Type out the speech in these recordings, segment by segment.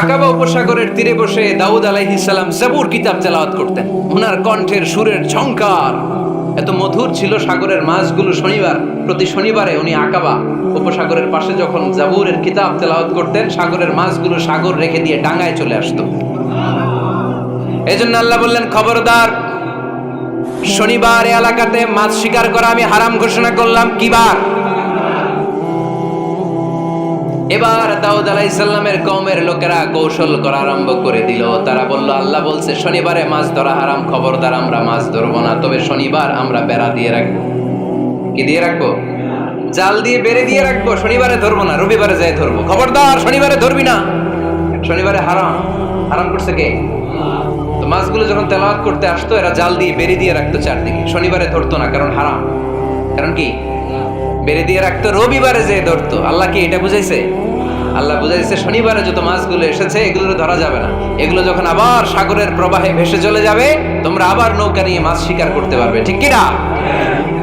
আকাবা উপসাগরের তীরে বসে দাউদ আলাইহিস সালাম জাবুর কিতাব তেলাওয়াত করতেন। ওনার কণ্ঠের সুরের ঝংকার এত মধুর ছিল, সাগরের মাছগুলো প্রতি শনিবারে উনি আকাবা উপসাগরের পাশে যখন জাবুরের কিতাব তেলাওয়াত করতেন, সাগরের মাছগুলো সাগর রেখে দিয়ে ডাঙায় চলে আসতো। এজন্য আল্লাহ বললেন, খবরদার, শনিবার এলাকাতে মাছ শিকার করা আমি হারাম ঘোষণা করলাম। কিবার? এবার দাউদ আলাইহিস সালামের কওমের লোকেরা কৌশল করা আরম্ভ করে দিল। তারা বলল, আল্লাহ বলছে শনিবারে মাছ ধরা হারাম, খবরদার আমরা মাছ ধরবো না, তবে শনিবার আমরা বেড়া দিয়ে রাখবো। কি দিয়ে রাখবো? জাল দিয়ে বেড়ে দিয়ে রাখবো। শনিবারে ধরবো না, রবিবারে যাই ধরবো। খবরদার, শনিবারে ধরবি না, শনিবারে হারাম। হারাম করছে কে? তো মাছগুলো যখন তেলাওয়াত করতে আসতো, এরা জাল দিয়ে বেড়ে দিয়ে রাখতো চারদিকে। শনিবারে ধরতো না, কারণ হারাম। কারণ কি? বেড়ে দিয়ে রাখতো, রবিবারে যে ধরতো। আল্লাহ কি এটা বুঝাইছে? আল্লাহ বুঝাইছে শনিবারে যত মাছগুলো এসেছে এগুলো ধরা যাবে না। এগুলো যখন আবার সাগরের প্রবাহে ভেসে চলে যাবে, তোমরা আবার নৌকা নিয়ে মাছ শিকার করতে পারবে। ঠিক কিনা?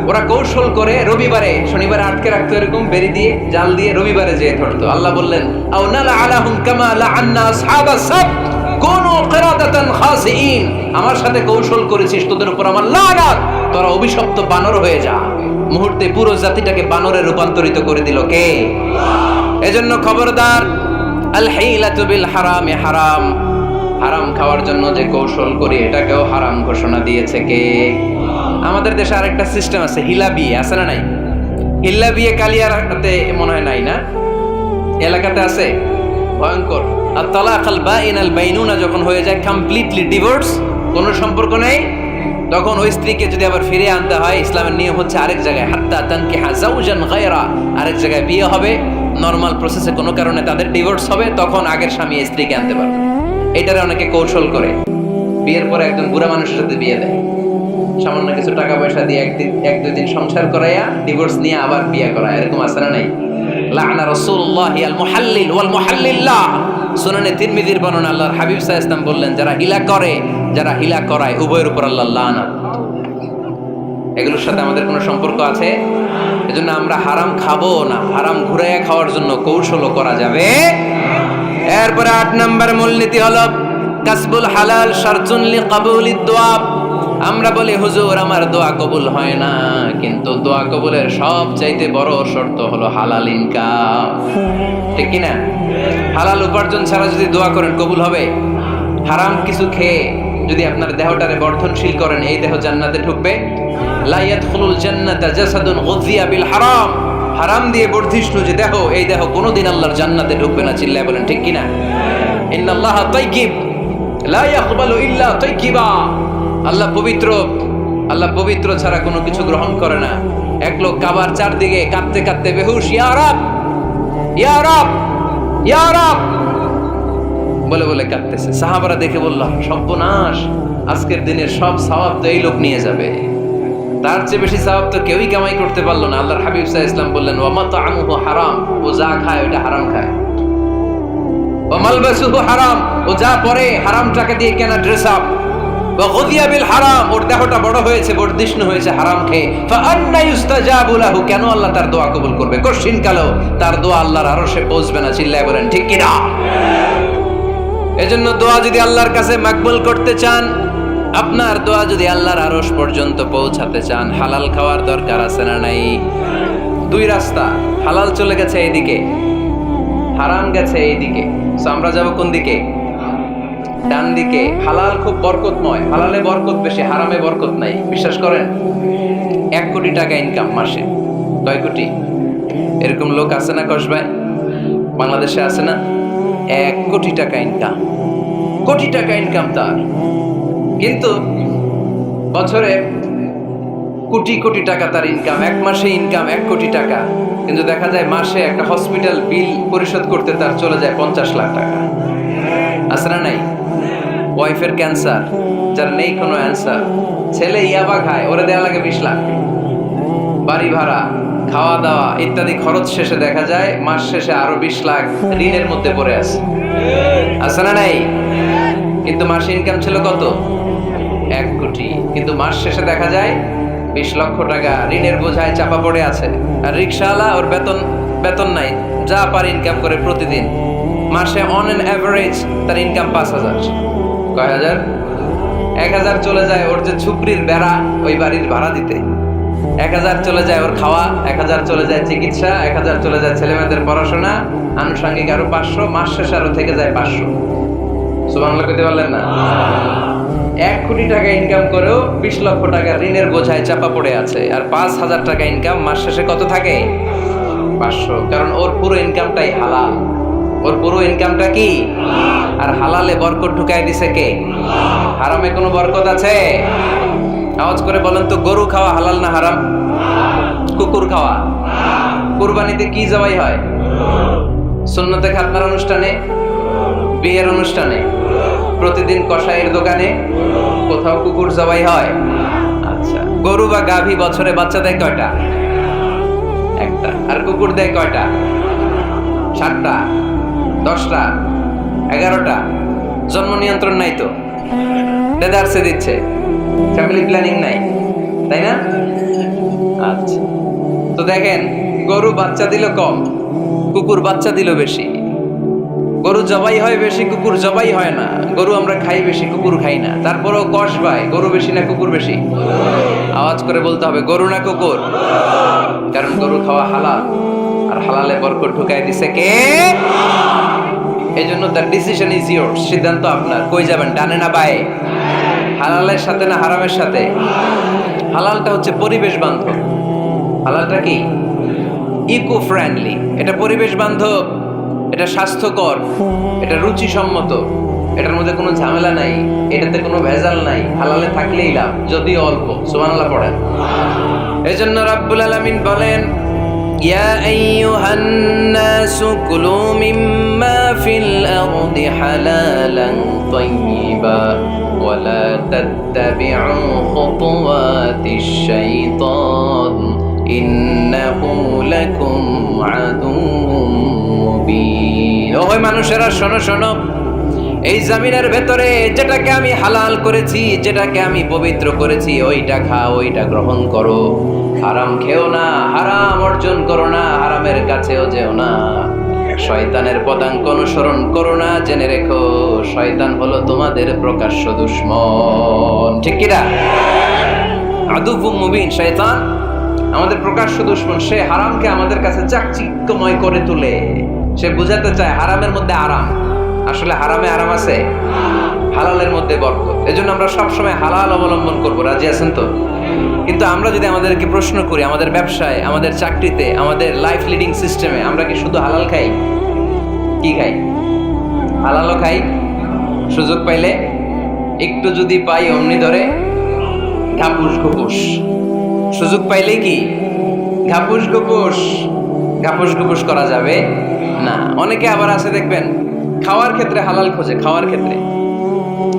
ওরা কৌশল করে রবিবারে, শনিবারে আটকে রাখতো, এরকম বেড়ে দিয়ে জাল দিয়ে রবিবারে যে ধরতো। আল্লাহ বললেন, আও নালা আলাহুম কামা লাআন্না আসহাবাস সাবত কুনু কিরাদাতান খাসিইন। আমার সাথে কৌশল করেছিস, তোদের উপর আমার লানাত, তোরা অভিশপ্ত বানর হয়ে যা। মুহূর্তে পুরো জাতিটাকে বানরে রূপান্তরিত করে দিল কে? এজন্য খবরদার, আল হিলাতু বিল হারামে হারাম। হারাম খাওয়ার জন্য যে কৌশল করি এটাকেও হারাম ঘোষণা দিয়েছে কে? আমাদের দেশে আরেকটা সিস্টেম আছে, হিলা বিয়ে আছে না নাই? হিলা বিয়ে কালিয়ারাতে মনে হয় নাই না? এলাকাতে আছে, ভয়ঙ্কর। আর তালাকাল বাইনাল বাইনুনা যখন হয়ে যায় কমপ্লিটলি ডিভোর্স, কোনো সম্পর্ক নেই, তখন ওই স্ত্রীকে যদি আবার ফিরে আনতে হয়, ইসলামের নিয়ম হচ্ছে আরেক জায়গায় হাত্তা তানকিহা যাওজান গায়রা, আরেক জায়গায় বিয়ে হবে, নরমাল প্রসেসে কোনো কারণে তাদের ডিভোর্স হবে, তখন আগের স্বামী স্ত্রীকে আনতে পারবে। এটারে অনেকে কৌশল করে বিয়ের পরে একজন বুড়া মানুষের সাথে বিয়ে দেয়, সামান্য কিছু টাকা পয়সা দিয়ে এক দুই দিন সংসার করাইয়া ডিভোর্স নিয়ে আবার বিয়ে করায়। এরকম আছে না নাই? লাআনা রাসূলুল্লাহি আল মুহাল্লিল ওয়াল মুহাল্লিল্লাহ। সুনানে তিরমিজির বর্ণনা, আল্লাহর হাবিব সাল্লাল্লাহু আলাইহি ওয়াসাল্লাম বললেন, যারা হিলা করে, যারা হিলা করায়, উভয়ের উপর আল্লাহর লানাত। এগুলোর সাথে আমাদের কোনো সম্পর্ক আছে? এজন্য আমরা হারাম খাবো না। হারাম ঘুরাইয়া খাওয়ার জন্য কৌশলও করা যাবে। এরপরে 8 নম্বর মূলনীতি হলো কাসবুল হালাল শারতুন লিকাবুলিদ দুআ। আমরা বলি, হুজুর আমার দোয়া কবুল হয় না, কিন্তু দোয়া কবুলের সবচাইতে বড় শর্ত হলো হালাল ইনকাম। ঠিক কি না? হালাল উপার্জন ছাড়া যদি দোয়া করেন কবুল হবে? হারাম কিছু খেয়ে যদি আপনার দেহটারে বর্ধনশীল করেন, এই দেহ জান্নাতে ঢুকবে? লা ইয়াদখুলুল জান্নাতা জাসাদুন গুযিয়া বিল হারাম। হারাম দিয়ে বর্ধিষ্ণু যে দেহ, এই দেহ কোনোদিন আল্লাহর জান্নাতে ঢুকবে না। চিল্লায় বলেন ঠিক কি না? ইন্নাল্লাহা তাইয়্যিব লা ইয়াকবালু ইল্লা তাইয়্যিবা। আল্লাহ পবিত্র, আল্লাহ পবিত্র ছাড়া কোনো কিছু গ্রহণ করে না। এক লোক কাবার চারদিকে কাঁদতে কাঁদতে বেহুশ, ইয়া রাব ইয়া রাব ইয়া রাব বলে বলে কাঁদতেছে। সাহাবারা দেখে বলল, সর্বনাশ, আজকের দিনের সব সওয়াব তো এই লোক নিয়ে যাবে। তার চেয়ে বেশি সওয়াব তো কেউই কামাই করতে পারলো না। আল্লাহর হাবিব সাল্লাল্লাহু আলাইহি ওয়াসাল্লাম বললেন, ওয়া মাতআমুহু হারাম, ও যা খায় ওটা হারাম খায়। ওয়া মালবাসুহু হারাম, ও যা পরে হারাম টাকা দিয়ে কেনা ড্রেস আপ। ওয়া গুযিয়া বিল হারাম, ওর দেহটা বড় হয়েছে, বর্ধিষ্ণু হয়েছে হারাম খেয়ে। ফাআন্না ইউস্তাজাবু লাহু, কেন আল্লাহ তার দোয়া কবুল করবে? কঠিন কালো তার দোয়া আল্লাহর আরশে পৌঁছবে না। চিল্লায় বলেন ঠিক কি না? এজন্য দোয়া যদি আল্লাহর কাছে মাকবুল করতে চান, আপনার দোয়া যদি আল্লাহর আরশ পর্যন্ত পৌঁছাতে চান, হালাল খাওয়ার দরকার আছে না নাই? দুই রাস্তা, হালাল চলে গেছে এইদিকে, হারাম গেছে এইদিকে। সো আমরা যাব কোন দিকে? ডান দিকে। হালাল খুব বরকতময়, হালালে বরকত বেশি, হারামে বরকত নাই। বিশ্বাস করেন? 1 কোটি টাকা ইনকাম মাসে। কয় কোটি? এরকম লোক আছে না কসবায়? বাংলাদেশে আছে না? 1 কোটি টাকা ইনকাম, কোটি টাকা ইনকাম তার, কিন্তু বছরে কোটি কোটি টাকা তার ইনকাম। 1 মাসে ইনকাম 1 কোটি টাকা, কিন্তু দেখা যায় মাসে একটা হসপিটাল বিল পরিশোধ করতে তার চলে যায় 50 লাখ টাকা। আছে না নাই? ওয়াইফের ক্যান্সার, যার নেই কোনো অ্যান্সার। ছেলে ইয়াবা খায়, ওরে দেওয়া লাগে 20 লাখ। বাড়ি ভাড়া, খাওয়া দাওয়া ইত্যাদি খরচ শেষে দেখা যায় মাস শেষে আরো 20 লাখ ঋণের মধ্যে পড়ে আছে। আছে না নাই? কিন্তু মাসে ইনকাম ছিল কত? 1 কোটি, কিন্তু মাস শেষে দেখা যায় 20 লক্ষ টাকা ঋণের বোঝায় চাপা পড়ে আছে। আর রিকশাওয়ালা, ওর বেতন নাই, যা পারে ইনকাম করে প্রতিদিন, মাসে অন অ্যান অ্যাভারেজ তার ইনকাম 5,000। কয় হাজার? 1,000 চলে যায় ওর যে ছুকরির বেড়া ওই বাড়ির ভাড়া দিতে, 1,000 চলে যায় ওর খাওয়া, 1,000 চলে যায় চিকিৎসা, 1,000 চলে যায় ছেলেমেয়েদের পড়াশোনা, আনুষঙ্গিক আরো 500, মাস শেষে আরো থেকে যায় 500। সুবহানাল্লাহ কইতে পারলেন না? 1 কোটি টাকা ইনকাম করেও 20 লক্ষ টাকা ঋণের বোঝায় চাপা পড়ে আছে, আর 5,000 টাকা ইনকাম, মাস শেষে কত থাকে? 500। কারণ ওর পুরো ইনকামটাই হালাল। ওর পুরো ইনকামটা কি? আর হালালে বরকত ঢুকাই দিছে কে? হারামে কোনো বরকত আছে? আওয়াজ করে বলেন তো, গরু খাওয়া হালাল না হারাম? কুকুর খাওয়া? কুরবানিতে কি জবাই হয়? সুন্নতে খাতনার অনুষ্ঠানে, বিয়ের অনুষ্ঠানে, প্রতিদিন কসাইয়ের দোকানে, কোথাও কুকুর জবাই হয়? আচ্ছা, গরু বা গাভী বছরে বাচ্চা দেয় কয়টা? একটা। আর কুকুর দেয় কয়টা? 7টা, 10টা, 11টা। জন্ম নিয়ন্ত্রণ নাই তো, দেদারসে দিচ্ছে, ফ্যামিলি প্ল্যানিং নাই, তাই না? আচ্ছা, তো দেখেন, গরু বাচ্চা দিল কম, কুকুর বাচ্চা দিল বেশি। গরু জবাই হয় বেশি, কুকুর জবাই হয় না। গরু আমরা খাই বেশি, কুকুর খাই না। তারপরেও কষ ভাই, গরু বেশি না কুকুর বেশি? আওয়াজ করে বলতে হবে, গরু না কুকুর? কারণ গরু খাওয়া হালাল, আর হালালে বরকত ঢুকাই দিছে কে? এই জন্য দ্য ডিসিশন ইজ ইয়োরস, সিদ্ধান্ত আপনার। কই যাবেন, ডানে না বায়ে? হালালের সাথে না হারামের সাথে? হালালটা হচ্ছে পরিবেশ বান্ধব। হালালটা কি? Eco friendly. এটা পরিবেশ বান্ধব, এটা স্বাস্থ্যকর, এটা রুচিসম্মত, এটার মধ্যে কোনো ঝামেলা নাই, এটাতে কোনো ভেজাল নাই। হালালে থাকলেই লাভ, যদিও অল্প। সুবহানাল্লাহ পড়েন। এই জন্য রাব্বুল আলামিন বলেন, ইয়া আইয়ুহান নাসু কুলু মিম্মা ফিল আরদি হালালান তাইয়্যিবা ওয়া লা তাত্তাবি'উ খুতুওয়াতিশ শাইতান ইন্নাহু লাকুম আদুউম মুবিন। ওহে মানুষেরা, শোনো শোনো, এই জমিনের ভেতরে যেটাকে আমি হালাল করেছি, যেটাকে আমি পবিত্র করেছি, ওইটা খাও, ওইটা গ্রহণ করো। হারাম খেও না, হারাম অর্জন করো না, হারামের কাছেও যেও না। শয়তানের পদাঙ্ক অনুসরণ করো না। জেনে রেখো, শয়তান হলো তোমাদের প্রকাশ্য দুশমন। ঠিক কিনা? আদুউম মুবিন। শয়তান আমাদের প্রকাশ্য দুশমন। সে হারামকে আমাদের কাছে চাকচিক্যময় করে তোলে। সে বুঝাতে চায় হারামের মধ্যে আরাম। আসলে হারামে আরাম আছে, হালালের মধ্যে বরকত। এজন্য আমরা সবসময় হালাল অবলম্বন করবো। রাজি আছেন তো? কিন্তু আমরা যদি আমাদেরকে প্রশ্ন করি, আমাদের ব্যবসায়, আমাদের চাকরিতে, আমাদের লাইফ লিডিং সিস্টেমে আমরা কি শুধু হালাল খাই? কি খাই? হালালও খাই, সুযোগ পাইলে একটু যদি পাই অমনি ধরে ঘাপুস ঘুপুস। সুযোগ পাইলে কি ঘাপুস ঘুপুস? ঘাপুস ঘুপুস করা যাবে না। অনেকে আবার আছে দেখবেন, খাওয়ার ক্ষেত্রে হালাল খোঁজে। খাওয়ার ক্ষেত্রে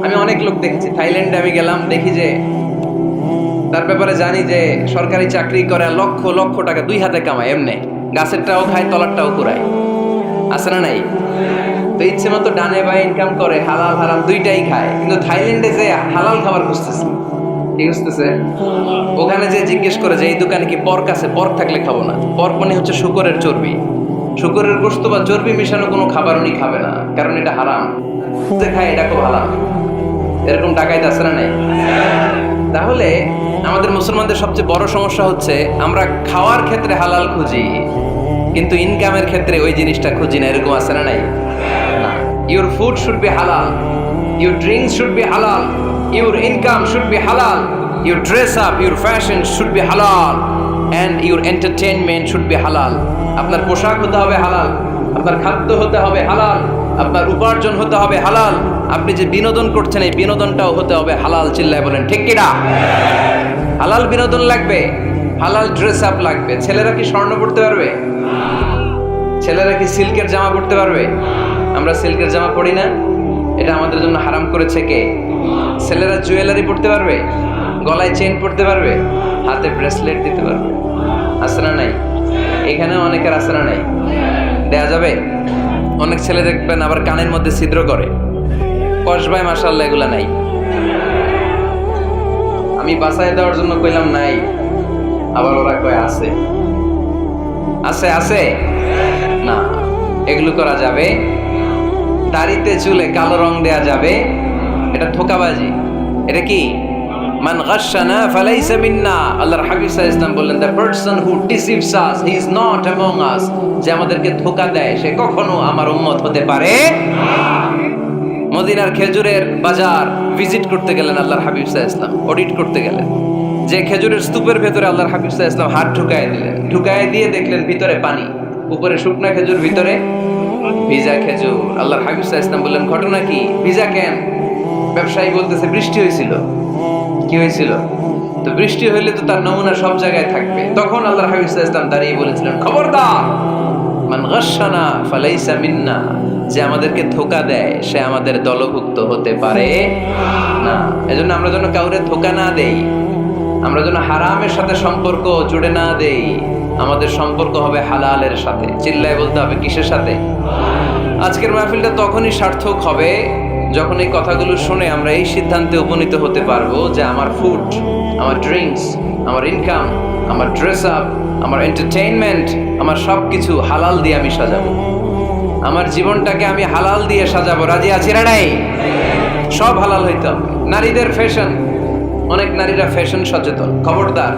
আমি অনেক লোক দেখেছি। থাইল্যান্ডে আমি গেলাম, দেখি যে তার ব্যাপারে জানি যে সরকারি চাকরি করে, লক্ষ লক্ষ টাকা 2 হাতে কামায়। এমনি গাছেরটাও খায়, তলারটাও কুড়ায়। আছে না নাই? তো ইচ্ছে মতো ডানে বায়ে ইনকাম করে, হালাল হারাম দুইটাই খায়। কিন্তু থাইল্যান্ডে যে হালাল খাবার খুঁজতেছে, কি খুঁজতেছে? ওখানে যে জিজ্ঞেস করে যে এই দোকানে কি পর্ক আছে? পর্ক থাকলে খাবো না। পর্ক মানে হচ্ছে শুকরের চর্বি। শুকরের গোশত বা চর্বি মিশানো কোনো খাবার উনি খাবে না, কারণ এটা হারাম। খায়, এটা খুব হালাল। এরকম টাকাই আছে না নাই? তাহলে আমাদের মুসলমানদের সবচেয়ে বড় সমস্যা হচ্ছে আমরা খাওয়ার ক্ষেত্রে হালাল খুঁজি, কিন্তু ইনকামের ক্ষেত্রে ওই জিনিসটা খুঁজি না। এরকম আছে না নাই? Your food should be halal, your drinks should be halal, your income should be halal, your dress up, your fashion should be halal, and your entertainment should be halal. আপনার পোশাক হতে হবে হালাল, আপনার খাদ্য হতে হবে হালাল, আপনার উপার্জন হতে হবে হালাল, আপনি যে বিনোদন করছেন এই বিনোদনটাও হতে হবে হালাল। চিল্লায় বলেন ঠিক কিনা? হালাল বিনোদন লাগবে, হালাল ড্রেস আপ লাগবে। ছেলেরা কি স্বর্ণ পড়তে পারবে? ছেলেরা কি সিল্কের জামা পড়তে পারবে? আমরা সিল্কের জামা পরি না, এটা আমাদের জন্য হারাম করেছে কে? ছেলেরা জুয়েলারি পড়তে পারবে? গলায় চেইন পড়তে পারবে? হাতে ব্রেসলেট দিতে পারবে? আছে না নাই? এখানেও অনেকের আছে না নাই? দেয়া যাবে? অনেক ছেলে দেখবেন আবার কানের মধ্যে ছিদ্র করে। কসবাই মাশাআল্লাহ এগুলা নাই। আমি বাসায় দেওয়ার জন্য কইলাম নাই, আবার ওরা কয় আছে। আছে আছে না, এগুলো করা যাবে দাড়িতে চুলে কালো রং দেয়া যাবে, এটা ধোঁকাবাজি। এটা কি? মান গাশশানা ফালাইসা মিন্না। আল্লাহর হাবিব সাল্লাল্লাহু আলাইহি ওয়াসাল্লাম বললেন, the person who deceives us he is not among আস। যে আমাদেরকে ধোঁকা দেয় সে কখনো আমার উম্মত হতে পারে না। মদিনার খেজুরের বাজার ভিজিট করতে গেলেন আল্লাহর হাবিব সাল্লাল্লাহু আলাইহি ওয়াসাল্লাম, অডিট করতে গেলেন। যে খেজুরের স্তূপের ভেতরে আল্লাহর হাবিব সাল্লাল্লাহু আলাইহি ওয়াসাল্লাম হাত ঢুকায় দিলেন, ঢুকায় দিয়ে দেখলেন ভিতরে পানি, উপরে শুকনা খেজুর, ভিতরে ভিজা খেজুর। আল্লাহর হাবিব সাল্লাল্লাহু আলাইহি ওয়াসাল্লাম বললেন, ঘটনা কি? ভিজা কেন? ব্যবসায়ী বলতেছে, বৃষ্টি হয়েছিল। কি হয়েছিল? তো বৃষ্টি হইলে তো তার নমুনা সব জায়গায় থাকবে। তখন আল্লাহর হাবিব সাল্লাল্লাহু আলাইহি ওয়াসাল্লাম দাঁড়িয়ে বলেছিলেন, খবরদার, মান গাশশানা ফালাইসা মিন্না। যে আমাদেরকে ধোঁকা দেয় সে আমাদের দলভুক্ত হতে পারে না। এজন্য আমরা যেন কাউরে ধোঁকা না দেই, আমরা যেন হারামের সাথে সম্পর্ক জুড়ে না দেই। আমাদের সম্পর্ক হবে হালালের সাথে। চিল্লায় বলতে হবে কিসের সাথে? আজকের মাহফিলটা তখনই সার্থক হবে যখন এই কথাগুলো শুনে আমরা এই সিদ্ধান্তে উপনীত হতে পারবো যে আমার ফুড, আমার ড্রিঙ্কস, আমার ইনকাম, আমার ড্রেস আপ, আমার এন্টারটেইনমেন্ট, আমার সব কিছু হালাল দিয়ে আমি সাজাবো। আমার জীবনটাকে আমি হালাল দিয়ে সাজাবো। রাজি আছি না নাই? সব হালাল হইতে হবে। নারীদের ফ্যাশন, অনেক নারীরা ফ্যাশন সচেতন। খবরদার,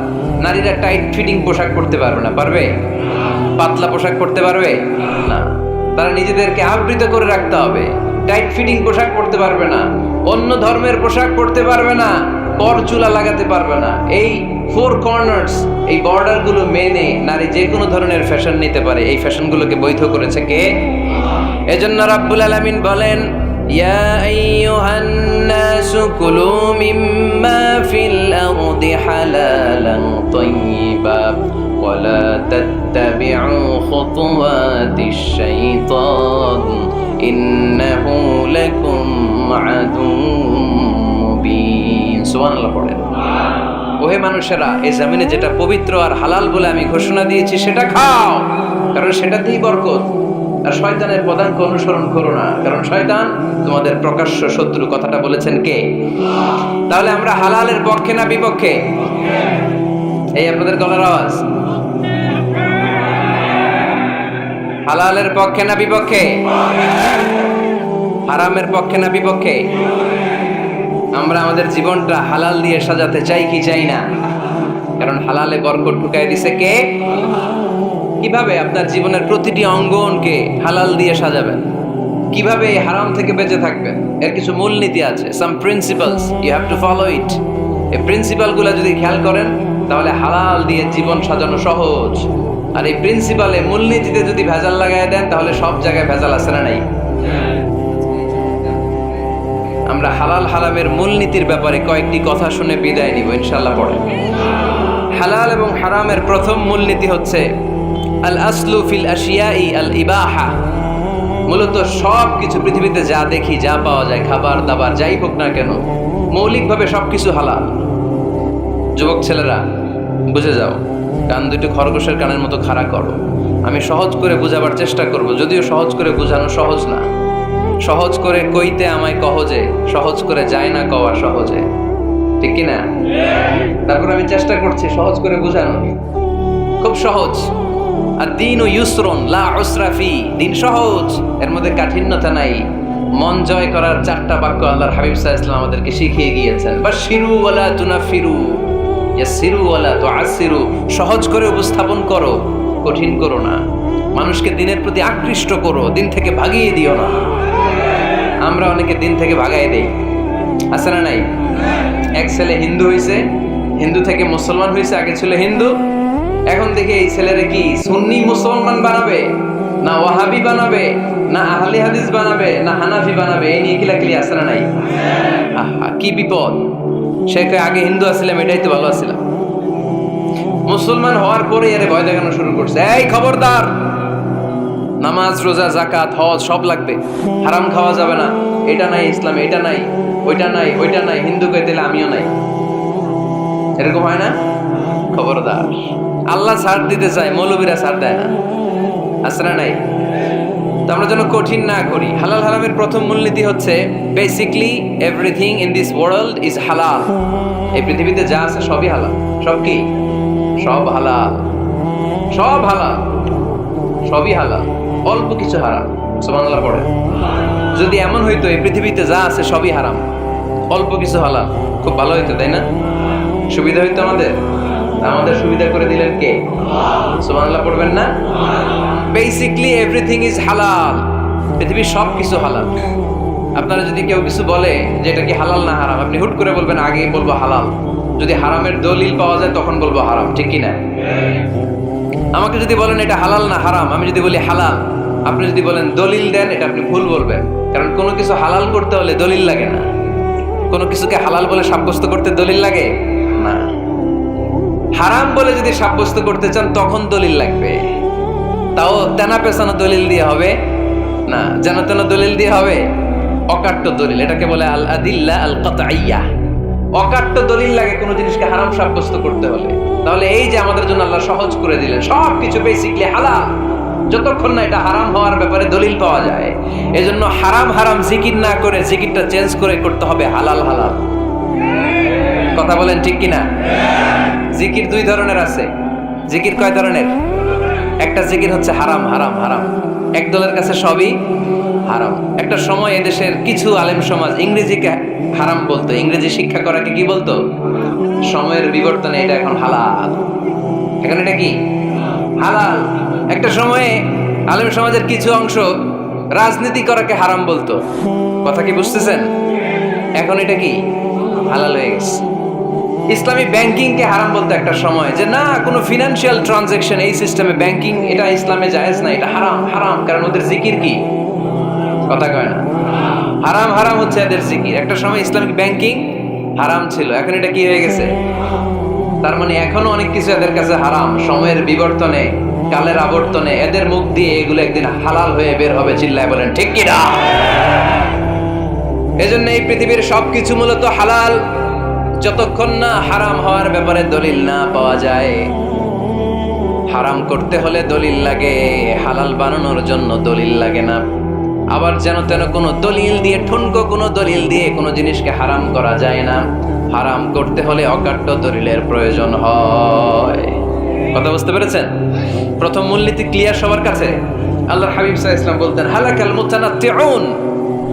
নারীরা টাইট ফিটিং পোশাক পরতে পারবে না। পারবে? পাতলা পোশাক পরতে পারবে না। তারা নিজেদেরকে আবৃত করে রাখতে হবে। টাইট ফিটিং পোশাক পরতে পারবে না, অন্য ধর্মের পোশাক পরতে পারবে না, কর চুলা লাগাতে পারবে না। এই ফোর কর্নার্স, এই বর্ডার গুলো মেনে নারী যে কোনো ধরনের ফ্যাশন নিতে পারে। এই ফ্যাশনগুলোকে বৈধ করেছে কে? এজন্য রাব্বুল আলামিন বলেন, ইয়া আইয়ুহান নাসু কুলু মিম্মা ফিল আরদি হালালান তাইয়্যিবা ওয়া লা তাত্তাবিউ খুতুওয়াতিশ শাইতান ইন্নাহু লাকুম আদুউম মুবিন। সুবহানাল্লাহ পড়েন। ওহে মানুষেরা, এই জমিনে যেটা পবিত্র আর হালাল বলে আমি ঘোষণা দিয়েছি সেটা খাও, কারণ সেটাতেই বরকত। আর শয়তানের পদাঙ্ক অনুসরণ করো না, কারণ শয়তান তোমাদের প্রকাশ্য শত্রু। কথাটা বলেছেন কে? তাহলে আমরা হালালের পক্ষে না বিপক্ষে? এই আপনাদের গলার আওয়াজ। হালালের পক্ষে না বিপক্ষে? হারামের পক্ষে না বিপক্ষে? আমরা আমাদের জীবনটা হালাল দিয়ে সাজাতে চাই কি চাই না? কারণ হালালে বরকত ঢুকাই দিছে কে? কিভাবে আপনার জীবনের প্রতিটি অঙ্গনকে হালাল দিয়ে সাজাবেন? কিভাবে এই হারাম থেকে বেঁচে থাকবেন? এর কিছু মূলনীতি আছে, some principles, you have to follow it. এই প্রিন্সিপালগুলো যদি খেয়াল করেন তাহলে হালাল দিয়ে জীবন সাজানো সহজ। আর এই প্রিন্সিপালে, মূলনীতিতে যদি ভেজাল লাগাই দেন তাহলে সব জায়গায় ভেজাল আছে না নাই? আমরা হালাল হারামের মূলনীতির ব্যাপারে কয়েকটি কথা শুনে বিদায় নিব ইনশাআল্লাহ। পড়ে হালাল এবং হারামের প্রথম মূলনীতি হচ্ছে আল আসলু ফিল আশিয়াই আল ইবাহা। মূলত সব কিছু পৃথিবীতে যা দেখি, যা পাওয়া যায়, খাবার দাবার যাই হোক না কেন, মৌলিকভাবে সবকিছু হালাল। যুবক ছেলেরা বুঝে যাও, কান দুটো খরগোশের কানের মতো খাড়া করো। আমি সহজ করে বোঝাবার চেষ্টা করব, যদিও সহজ করে বোঝানো সহজ না। সহজ করে কইতে আমায় কহজে, সহজ করে যায় না কওয়া সহজে, ঠিক কি না? তারপর আমি চেষ্টা করছি সহজ করে বোঝানো। খুব সহজ। আর দিন ও ইউসরুন লা উসরা ফি, দিন সহজ, এর মধ্যে কাঠিন্যতা নাই। মন জয় করার 4টা বাক্য আল্লাহর হাবিব সাল্লাল্লাহু আলাইহি ওয়াসাল্লাম আমাদেরকে শিখিয়ে গিয়েছেন। বাশিরু ওয়ালা তুনাফিরু, ইয়াসিরু ওয়ালা তুআসিরু। সহজ করে উপস্থাপন করো, কঠিন করো না। মানুষকে দিনের প্রতি আকৃষ্ট করো, দিন থেকে ভাগিয়ে দিও না। আমরা অনেকে দিন থেকে ভাগাই দেই, আছে না নাই? এক ছেলে হিন্দু হইছে, হিন্দু থেকে মুসলমান হইছে। আগে ছিল হিন্দু, এখন দেখে এই ছেলেরে কি সুন্নি মুসলমান বানাবে, না ওয়াহাবি বানাবে, না আহলে হাদিস বানাবে, না হানাফি বানাবে, এই নিয়ে কিলাকিলি, আছে না নাই? আহা, কি বিপদ! সে আগে হিন্দু আসছিলাম, এটাই তো ভালো আসছিলাম। মুসলমান হওয়ার পরে এর ভয় দেখানো শুরু করছে, এই খবরদার, নামাজ রোজা জাকাত হজ সব লাগবে, হারাম খাওয়া যাবে না, এটা নাই ইসলামে, এটা নাই, ওইটা নাই, ওইটা নাই, হিন্দু কে দিলে আমিও নাই। এরকম হয় না? খবরদার, আল্লাহ ছাড় দিতে চায়, মৌলবীরা ছাড় দেয় না, আছে না নাই? তো আমরা যেন কঠিন না করি। হালাল হারামের প্রথম মূলনীতি হচ্ছে basically everything in this world is হালাল। এই পৃথিবীতে যা আছে সবই হালাল। সব কি? সব হালাল, সব হালাল, সবই হালাল, অল্প কিছু হারাম। সুবহানাল্লাহ পড়ে। যদি এমন হইতো এই পৃথিবীতে যা আছে সবই হারাম, অল্প কিছু হালাল, খুব ভালো হইতো, তাই না? সুবিধা হইতো আমাদের। আমাদের সুবিধা করে দিলেন কে? সুবহানাল্লাহ পড়বেন না? বেসিকলি এভরিথিং ইজ হালাল, পৃথিবীর সব কিছু হালাল। আপনারা যদি কেউ কিছু বলে যে এটা কি হালাল না হারাম, আপনি হুট করে বলবেন আগে বলবো হালাল, যদি হারামের দলিল পাওয়া যায় তখন বলবো হারাম, ঠিক কি না? আমাকে যদি বলেন এটা হালাল না হারাম, আমি যদি বলি হালাল, আপনি যদি বলেন দলিল দেন, এটা আপনি ভুল বলবেন। কারণ কোনো কিছু হালাল করতে হলে দলিল লাগে না, কোনো কিছুকে হালাল বলে সাব্যস্ত করতে দলিল লাগে না। হারাম বলে যদি সাব্যস্ত করতে চান তখন দলিল লাগবে, তাও তেনা পেছানো দলিল দিয়ে হবে না, যেন তেন দলিল দিয়ে হবে, অকাট্য দলিল, এটাকে বলে আল আদিল্লা আল কাতঈয়া। অকাট্য দলিল লাগে কোনো জিনিসকে হারাম সাব্যস্ত করতে হলে। তাহলে এই যে আমাদের জন্য আল্লাহ সহজ করে দিলেন, সবকিছু বেসিকলি হালাল যতক্ষণ না এটা হারাম হওয়ার ব্যাপারে দলিল পাওয়া যায়। এজন্য হারাম হারাম জিকির না করে জিকিরটা চেঞ্জ করে করতে হবে হালাল হালাল। কথা বলেন ঠিক কিনা? জিকির দুই ধরনের আছে। জিকির কয় ধরনের? একটা জিকির হচ্ছে হারাম হারাম হারাম, এক দলের কাছে সবই হারাম। একটা সময় এদেশের কিছু আলেম সমাজ ইংরেজিকে হারাম বলতো, ইংরেজি শিক্ষা করাকে কি বলতো? সময়ের বিবর্তনে এটা এখন হালাল। এখন এটা কি হালাল। একটা সময়ে আলেম সমাজের কিছু অংশ রাজনীতি করাকে হারাম বলতো, কথা কি বুঝতেছেন? এখন এটা কি হালাল হয়ে গেছে। ইসলামী ব্যাংকিং কে হারাম বলতো একটা সময়, যে না কোনো ফিনান্সিয়াল ট্রানজাকশন এই সিস্টেমে ব্যাংকিং এটা ইসলামে জায়েজ না, এটা হারাম হারাম, কারণ ওদের জিকির কি, কথা কয় না, হারাম হারাম হচ্ছে এদের জিকির। একটা সময় ইসলামিক ব্যাংকিং হারাম ছিল, এখন এটা কি হয়ে গেছে? তার মানে এখনো অনেক কিছু এদের কাছে হারাম। সময়ের বিবর্তনে, কালের আবর্তনে এদের মুখ দিয়ে এগুলো একদিন হালাল হয়ে বের হবে। চিল্লায় বলেন ঠিক কি না? এজন্য এই পৃথিবীর সবকিছু মূলত হালাল যতক্ষণ না হারাম হওয়ার ব্যাপারে দলিল না পাওয়া যায়। হারাম করতে হলে দলিল লাগে, হালাল বানানোর জন্য দলিল লাগে না। আবার যেন তেন কোনো দলিল দিয়ে, ঠুনকো কোনো দলিল দিয়ে কোনো জিনিসকে হারাম করা যায় না। হারাম করতে হলে অকাট্য দলিলের প্রয়োজন হয়। কথা বুঝতে পেরেছেন? প্রথম মূলনীতি ক্লিয়ার সবার কাছে? আল্লাহর হাবিব সাল্লাল্লাহু আলাইহি ওয়াসাল্লাম বলতেন হালাকাল মুতানাত্তিউন,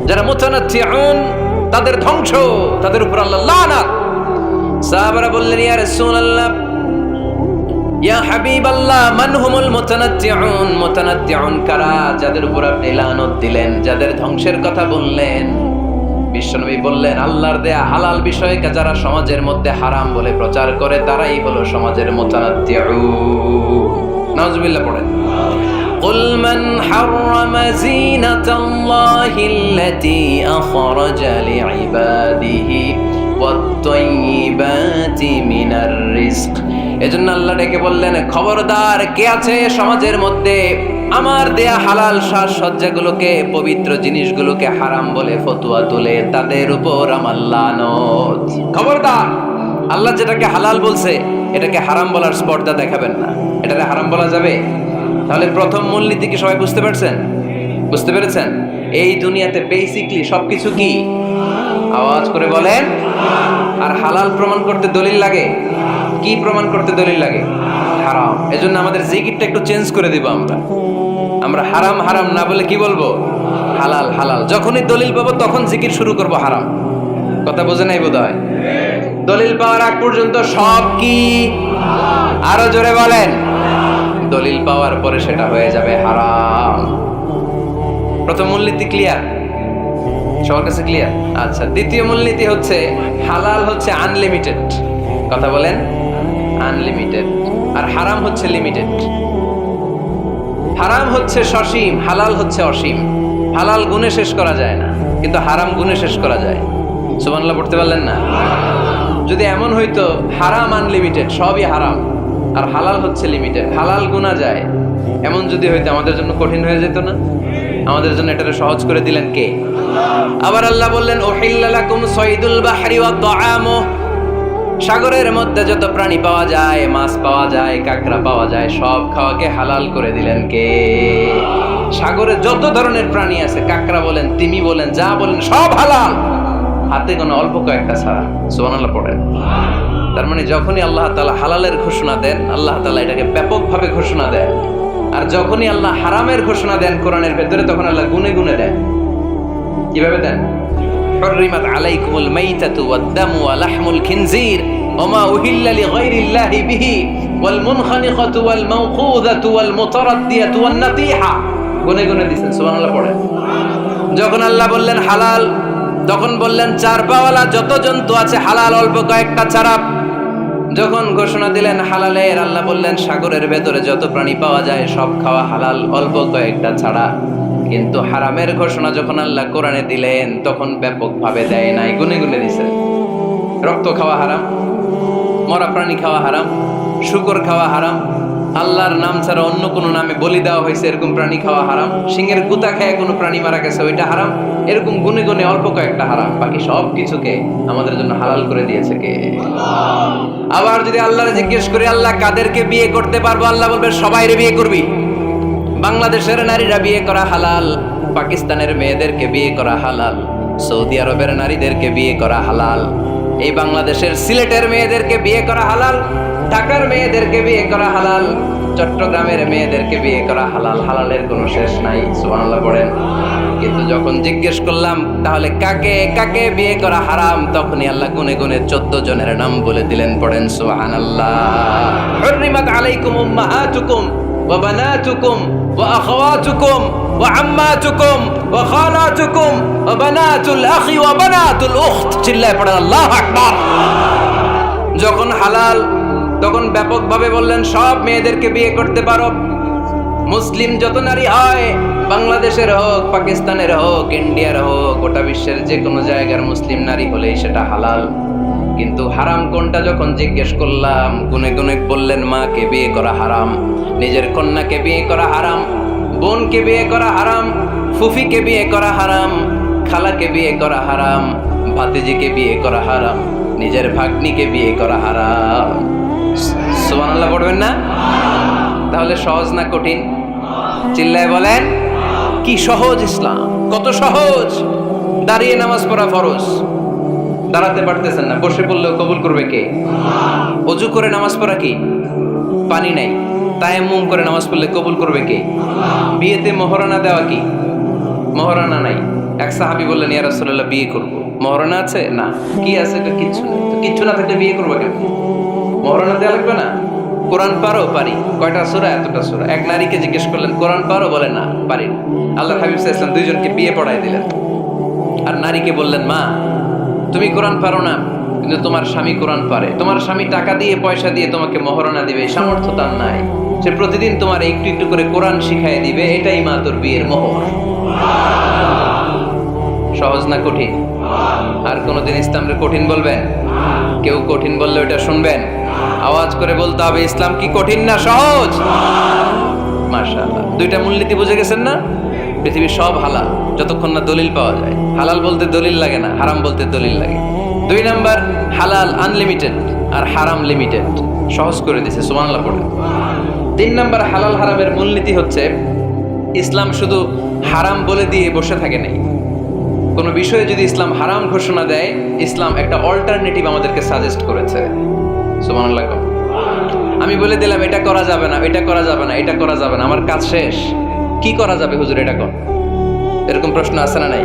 যারা মুতানাত্তিউন তাদের ধ্বংস, তাদের উপর আল্লাহ লানাত। সাহাবারা বললেন ইয়া রাসূলুল্লাহ, ইয়া হাবিবাল্লাহ, মান হুমুল মুতানাত্তিউন? মুতানাত্তিউন কারা, যাদের উপর আপনি লানত দিলেন, যাদের ধ্বংসের কথা বললেন? বিশ্বনবী বললেন আল্লাহর দেয়া হালাল বিষয়কে যারা সমাজের মধ্যে হারাম বলে প্রচার করে তারাই হলো সমাজের মুতানাত্তিউন। নাউজুবিল্লাহ পড়েন। قل من حرم زينة الله التي أخرج لعباده والطيبات من الرزق। এজন্য আল্লাহ ডেকে বললেন খবরদার, কে আছে সমাজের মধ্যে আমার দেয়া হালাল সাজসজ্জাগুলোকে, পবিত্র জিনিসগুলোকে হারাম বলে ফতোয়া তুলে, তাদের উপর আমার লানত। খবরদার, আল্লাহ যেটাকে হালাল বলছে এটাকে হারাম বলার স্পর্ধা দেখাবেন না। এটাকে হারাম বলা যাবে? তাহলে প্রথম মূলনীতি কি সবাই বুঝতে পারছেন? বুঝতে পেরেছেন? এই দুনিয়াতে বেসিকলি সবকিছু কি, আওয়াজ করে বলেন। আর হালাল প্রমাণ করতে দলিল লাগে। কি প্রমাণ করতে দলিল লাগে? হারাম। এজন্য আমাদের জিকিরটা একটু চেঞ্জ করে দিব। আমরা হারাম হারাম না বলে কি বলবো? হালাল হালাল। যখনই দলিল পাবো তখন জিকির শুরু করব হারাম। কথা বোঝে নাই বোধহয়? দলিল পাওয়ার আগ পর্যন্ত সব কি, আরো জোরে বলেন। দলিল পাওয়ার পরে সেটা হয়ে যাবে হারাম। প্রথম মূলনীতি ক্লিয়ার? সবার কাছে ক্লিয়ার? আচ্ছা, দ্বিতীয় মূলনীতি হচ্ছে হালাল হচ্ছে আনলিমিটেড। কথা বলেন, আনলিমিটেড। আর হারাম হচ্ছে লিমিটেড। হারাম হচ্ছে সসীম, হালাল হচ্ছে অসীম। হালাল গুণে শেষ করা যায় না, কিন্তু হারাম গুণে শেষ করা যায়। সুবহানাল্লাহ পড়তে পারলেন না? যদি এমন হইতো হারাম আনলিমিটেড, সবই হারাম, আর হালাল হচ্ছে লিমিটেড, হালাল গুণা যায়, এমন যদি হইতো আমাদের জন্য কঠিন হয়ে যেত না? আমাদের জন্য এটাকে সহজ করে দিলেন কে? আবার আল্লাহ বললেন উহিল্লা লাকুম সাইদুল বাহরি ওয়া তাআমু, সাগরের মধ্যে যত প্রাণী পাওয়া যায়, মাছ পাওয়া যায়, কাঁকড়া পাওয়া যায়, সব খাওয়াকে হালাল করে দিলেন কে? সাগরে যত ধরনের প্রাণী আছে, কাঁকড়া বলেন, তিমি বলেন, যা বলেন, সব হালাল, হাতে কোনো অল্প কয়েকটা ছাড়া। সুবহানাল্লাহ পড়েন। তার মানে যখনই আল্লাহ তাআলা হালালের ঘোষণা দেন, আল্লাহ তাআলা এটাকে ব্যাপকভাবে ঘোষণা দেন। আর যখনই আল্লাহ হারামের ঘোষণা দেন কোরআনের ভেতরে, তখন আল্লাহ গুনে গুনে দেন। কিভাবে দেন? حرمت عليكم الميتة والدم ولحم الخنزير وما أهل لغير الله به والمنخنقة والموقوذة والمتردية والنطيحة গুনে গুনে দিয়েছেন সুবহানাল্লাহ পড়ে। যখন আল্লাহ বললেন হালাল, তখন বললেন চার পাওয়ালা যত জন্তু আছে হালাল অল্প কয়েকটা ছাড়া। যখন ঘোষণা দিলেন হালালের, আল্লাহ বললেন সাগরের ভেতরে যত প্রাণী পাওয়া যায় সব খাওয়া হালাল অল্প কয়েকটা ছাড়া। কিন্তু হারামের ঘোষণা যখন আল্লাহ কোরআনে দিলেন তখন ব্যাপকভাবে দেয় নাই, গুনে গুনে দিয়েছেন। রক্ত খাওয়া হারাম, মরা প্রাণী খাওয়া হারাম, শূকর খাওয়া হারাম, আল্লাহর নাম ছাড়া অন্য কোনো নামে বলি দেওয়া হয়েছে এরকম প্রাণী খাওয়া হারাম, সিংহের গুতা খেয়ে কোনো প্রাণী মারা গেছে ওইটা হারাম। এরকম গুনে গুনে অল্প কয়েকটা হারাম, বাকি সব কিছুকে আমাদের জন্য হালাল করে দিয়েছে কে? আবার যদি আল্লাহরে জিজ্ঞেস করি আল্লাহ কাদেরকে বিয়ে করতে পারবো, আল্লাহ বলবে সবাইরে বিয়ে করবি। বাংলাদেশের নারীরা বিয়ে করা হালাল, পাকিস্তানের মেয়েদেরকে বিয়ে করা হালাল, সৌদি আরবের নারীদেরকে বিয়ে করা হালাল, এই বাংলাদেশের সিলেটের মেয়েদেরকে বিয়ে করা হালাল, ঢাকার মেয়েদেরকে বিয়ে করা হালাল, চট্টগ্রামের মেয়েদেরকে বিয়ে করা হালাল। হালালের কোনো শেষ নাই, সুবহানাল্লাহ পড়েন। কিন্তু যখন জিজ্ঞেস করলাম তাহলে কাকে কাকে বিয়ে করা হারাম, তখনই আল্লাহ গুনে গুনে 14 জনের নাম বলে দিলেন, পড়েন সুবহানাল্লাহ। হুররিমাত আলাইকুম উম্মাহাতুকুম ওয়া বানাতুকুম ওয়া আখাওয়াতুকুম ওয়া আম্মাতুকুম ওয়া খালাতুকুম ওয়া বানাতুল আখি ওয়া বানাতুল উখত। চিল্লায় পড়েন আল্লাহু আকবার। যখন হালাল তখন ব্যাপকভাবে বললেন সব মেয়েদেরকে বিয়ে করতে পারো। মুসলিম যত নারী হয়, বাংলাদেশের হোক, পাকিস্তানের হোক, ইন্ডিয়ার হোক, গোটা বিশ্বের যে কোনো জায়গার মুসলিম নারী হলেই সেটা হালাল। কিন্তু হারাম কোনটা যখন জিজ্ঞেস করলাম, গুনে গুনে বললেন মাকে বিয়ে করা হারাম, নিজের কন্যাকে বিয়ে করা হারাম, বোনকে বিয়ে করা হারাম, ফুফিকে বিয়ে করা হারাম, খালাকে বিয়ে করা হারাম, ভাতিজিকে বিয়ে করা হারাম, নিজের ভাগ্নিকে বিয়ে করা হারাম। সুবহানাল্লাহ পড়বেন না? তাহলে সহজ না কঠিন? চিল্লায় বলেন কি সহজ ইসলাম, কত সহজ। দাঁড়িয়ে নামাজ পড়া ফরজ, দাঁড়াতে পারতেছেন না, বসে পড়লেও কবুল করবে কে? ওযু করে নামাজ পড়া কি? পানি নাই, তায়াম্মুম করে নামাজ পড়লে কবুল করবে কে? বিয়েতে মহরানা দেওয়া কি? মহরানা নাই। এক সাহাবী বললেন ইয়া রাসূলুল্লাহ বিয়ে করব, মহরানা আছে? না। কি আছে? কিচ্ছু নেই। তো কিচ্ছু না থাকলে বিয়ে করবো কেন? মহরানা দেওয়া লাগবে না? কোরআন পারো? পারি। কয়টা সূরা? এতটা সূরা। এক নারীকে জিজ্ঞেস করলেন কোরআন পারো? বলে না, পারি না। আল্লাহর হাবিব সাল্লাল্লাহু আলাইহি ওয়াসাল্লাম দুইজনকে বিয়ে পড়ায় দিলেন। আর নারীকে বললেন মা তুমি কোরআন পারো না, কিন্তু তোমার স্বামী কোরআন পারে, তোমার স্বামী টাকা দিয়ে পয়সা দিয়ে তোমাকে মহরানা দিবে, সামর্থ্য তার নাই, সে প্রতিদিন তোমার একটু একটু করে কোরআন শিখাই দিবে, এটাই মা তোর বিয়ের মোহর। সহজ না কঠিন? আর কোনদিন ইসলামকে কঠিন বলবেন? কেউ কঠিন বললে ওটা শুনবেন? আওয়াজ করে বলতে হবে ইসলাম কি কঠিন না সহজ? মাশাআল্লাহ। দুইটা মূলনীতি বুঝে গেছেন না? পৃথিবীর সব হালাল যতক্ষণ না দলিল পাওয়া যায়। হালাল বলতে দলিল লাগে না, হারাম বলতে দলিল লাগে। 2 নাম্বার, হালাল আনলিমিটেড আর হারাম লিমিটেড, সহজ করে দিয়েছে, সুবহানাল্লাহ পড়ে। 3 নাম্বার, হালাল হারামের মূলনীতি হচ্ছে ইসলাম শুধু হারাম বলে দিয়ে বসে থাকে নাই। কোনো বিষয়ে যদি ইসলাম হারাম ঘোষণা দেয়, ইসলাম একটা অল্টারনেটিভ আমাদেরকে সাজেস্ট করেছে। সুবহানাল্লাহ। আমি বলে দিলাম এটা করা যাবে না, এটা করা যাবে না, এটা করা যাবে না, আমার কাজ শেষ, কি করা যাবে হুজুর এটা কোন? এরকম প্রশ্ন আছে না নাই?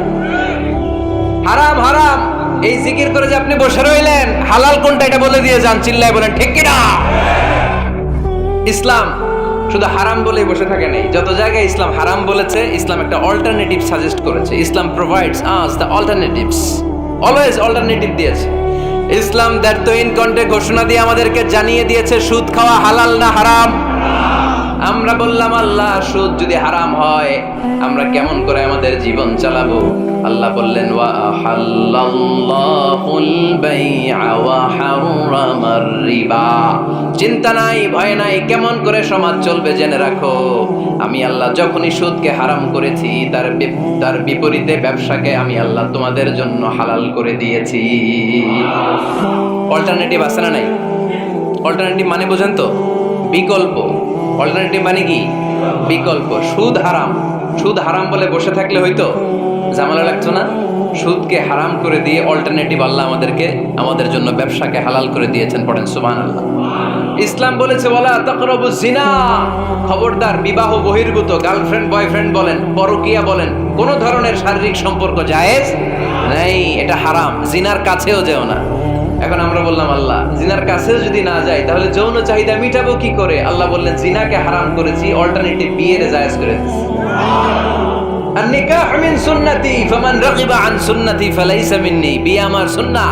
হারাম হারাম এই জিকির করে যে আপনি বসে রইলেন, হালাল কোনটা এটা বলে দিয়ে যান, চিল্লায় বলেন ঠিক কি না? ইসলাম শুধু হারাম বলেই বসে থাকে নাই, যত জায়গায় ইসলাম হারাম বলেছে ইসলাম একটা অল্টারনেটিভ সাজেস্ট করেছে। Islam provides us the alternatives, always alternative দিয়েছে। ইসলাম দ্যাট ইন কন্টে ঘোষণা দিয়ে আমাদেরকে জানিয়ে দিয়েছে সুদ খাওয়া হালাল না হারাম। আমরা বললাম আল্লাহ সুদ যদি হারাম হয় আমরা কেমন করে আমাদের জীবন চালাবো? আল্লাহ বললেন ওয়া আহাল্লাল্লাহুল বাই'a ওয়া হারামার রিবা। চিন্তা নাই, ভয় নাই, কেমন করে সমাজ চলবে জেনে রাখো। আমি আল্লাহ যখনই সুদকে হারাম করেছি তার বিপরীতে ব্যবসাকে আমি আল্লাহ তোমাদের জন্য হালাল করে দিয়েছি। অল্টারনেটিভ আছে না নাই? অল্টারনেটিভ মানে বোঝেন তো? বিকল্প। অল্টারনেটিভ মানে কি? বিকল্প। সুদ হারাম, সুদ হারাম বলে বসে থাকলে হয়তো ঝামেলা লাগতো না? সুদকে হারাম করে দিয়ে অল্টারনেটিভ আল্লাহ আমাদের জন্য ব্যবসাকে হালাল করে দিয়েছেন। পড়েন সুবহানাল্লাহ। ইসলাম বলেছে ওয়ালা তাকরাবুজ জিনা, খবরদার বিবাহ বহির্ভূত গার্লফ্রেন্ড বয়ফ্রেন্ড বলেন, পরকীয়া বলেন, কোন ধরনের শারীরিক সম্পর্ক জায়েজ নাই, এটা হারাম। জিনার কাছেও যেও না। এখন আমরা বললাম আল্লাহ জিনার কাছেও যদি না যাই তাহলে যৌন চাহিদা মিটাবো কি করে? আল্লাহ বললেন জিনাকে হারাম করেছি, অল্টারনেটিভ বিয়ের জায়েজ করে দিয়েছি। আন-নিকাহু মিন সুন্নতি ফামান রাগিবা আন সুন্নতি ফালাইসা মিন্নি, বিয়ে আমার সুন্নাহ,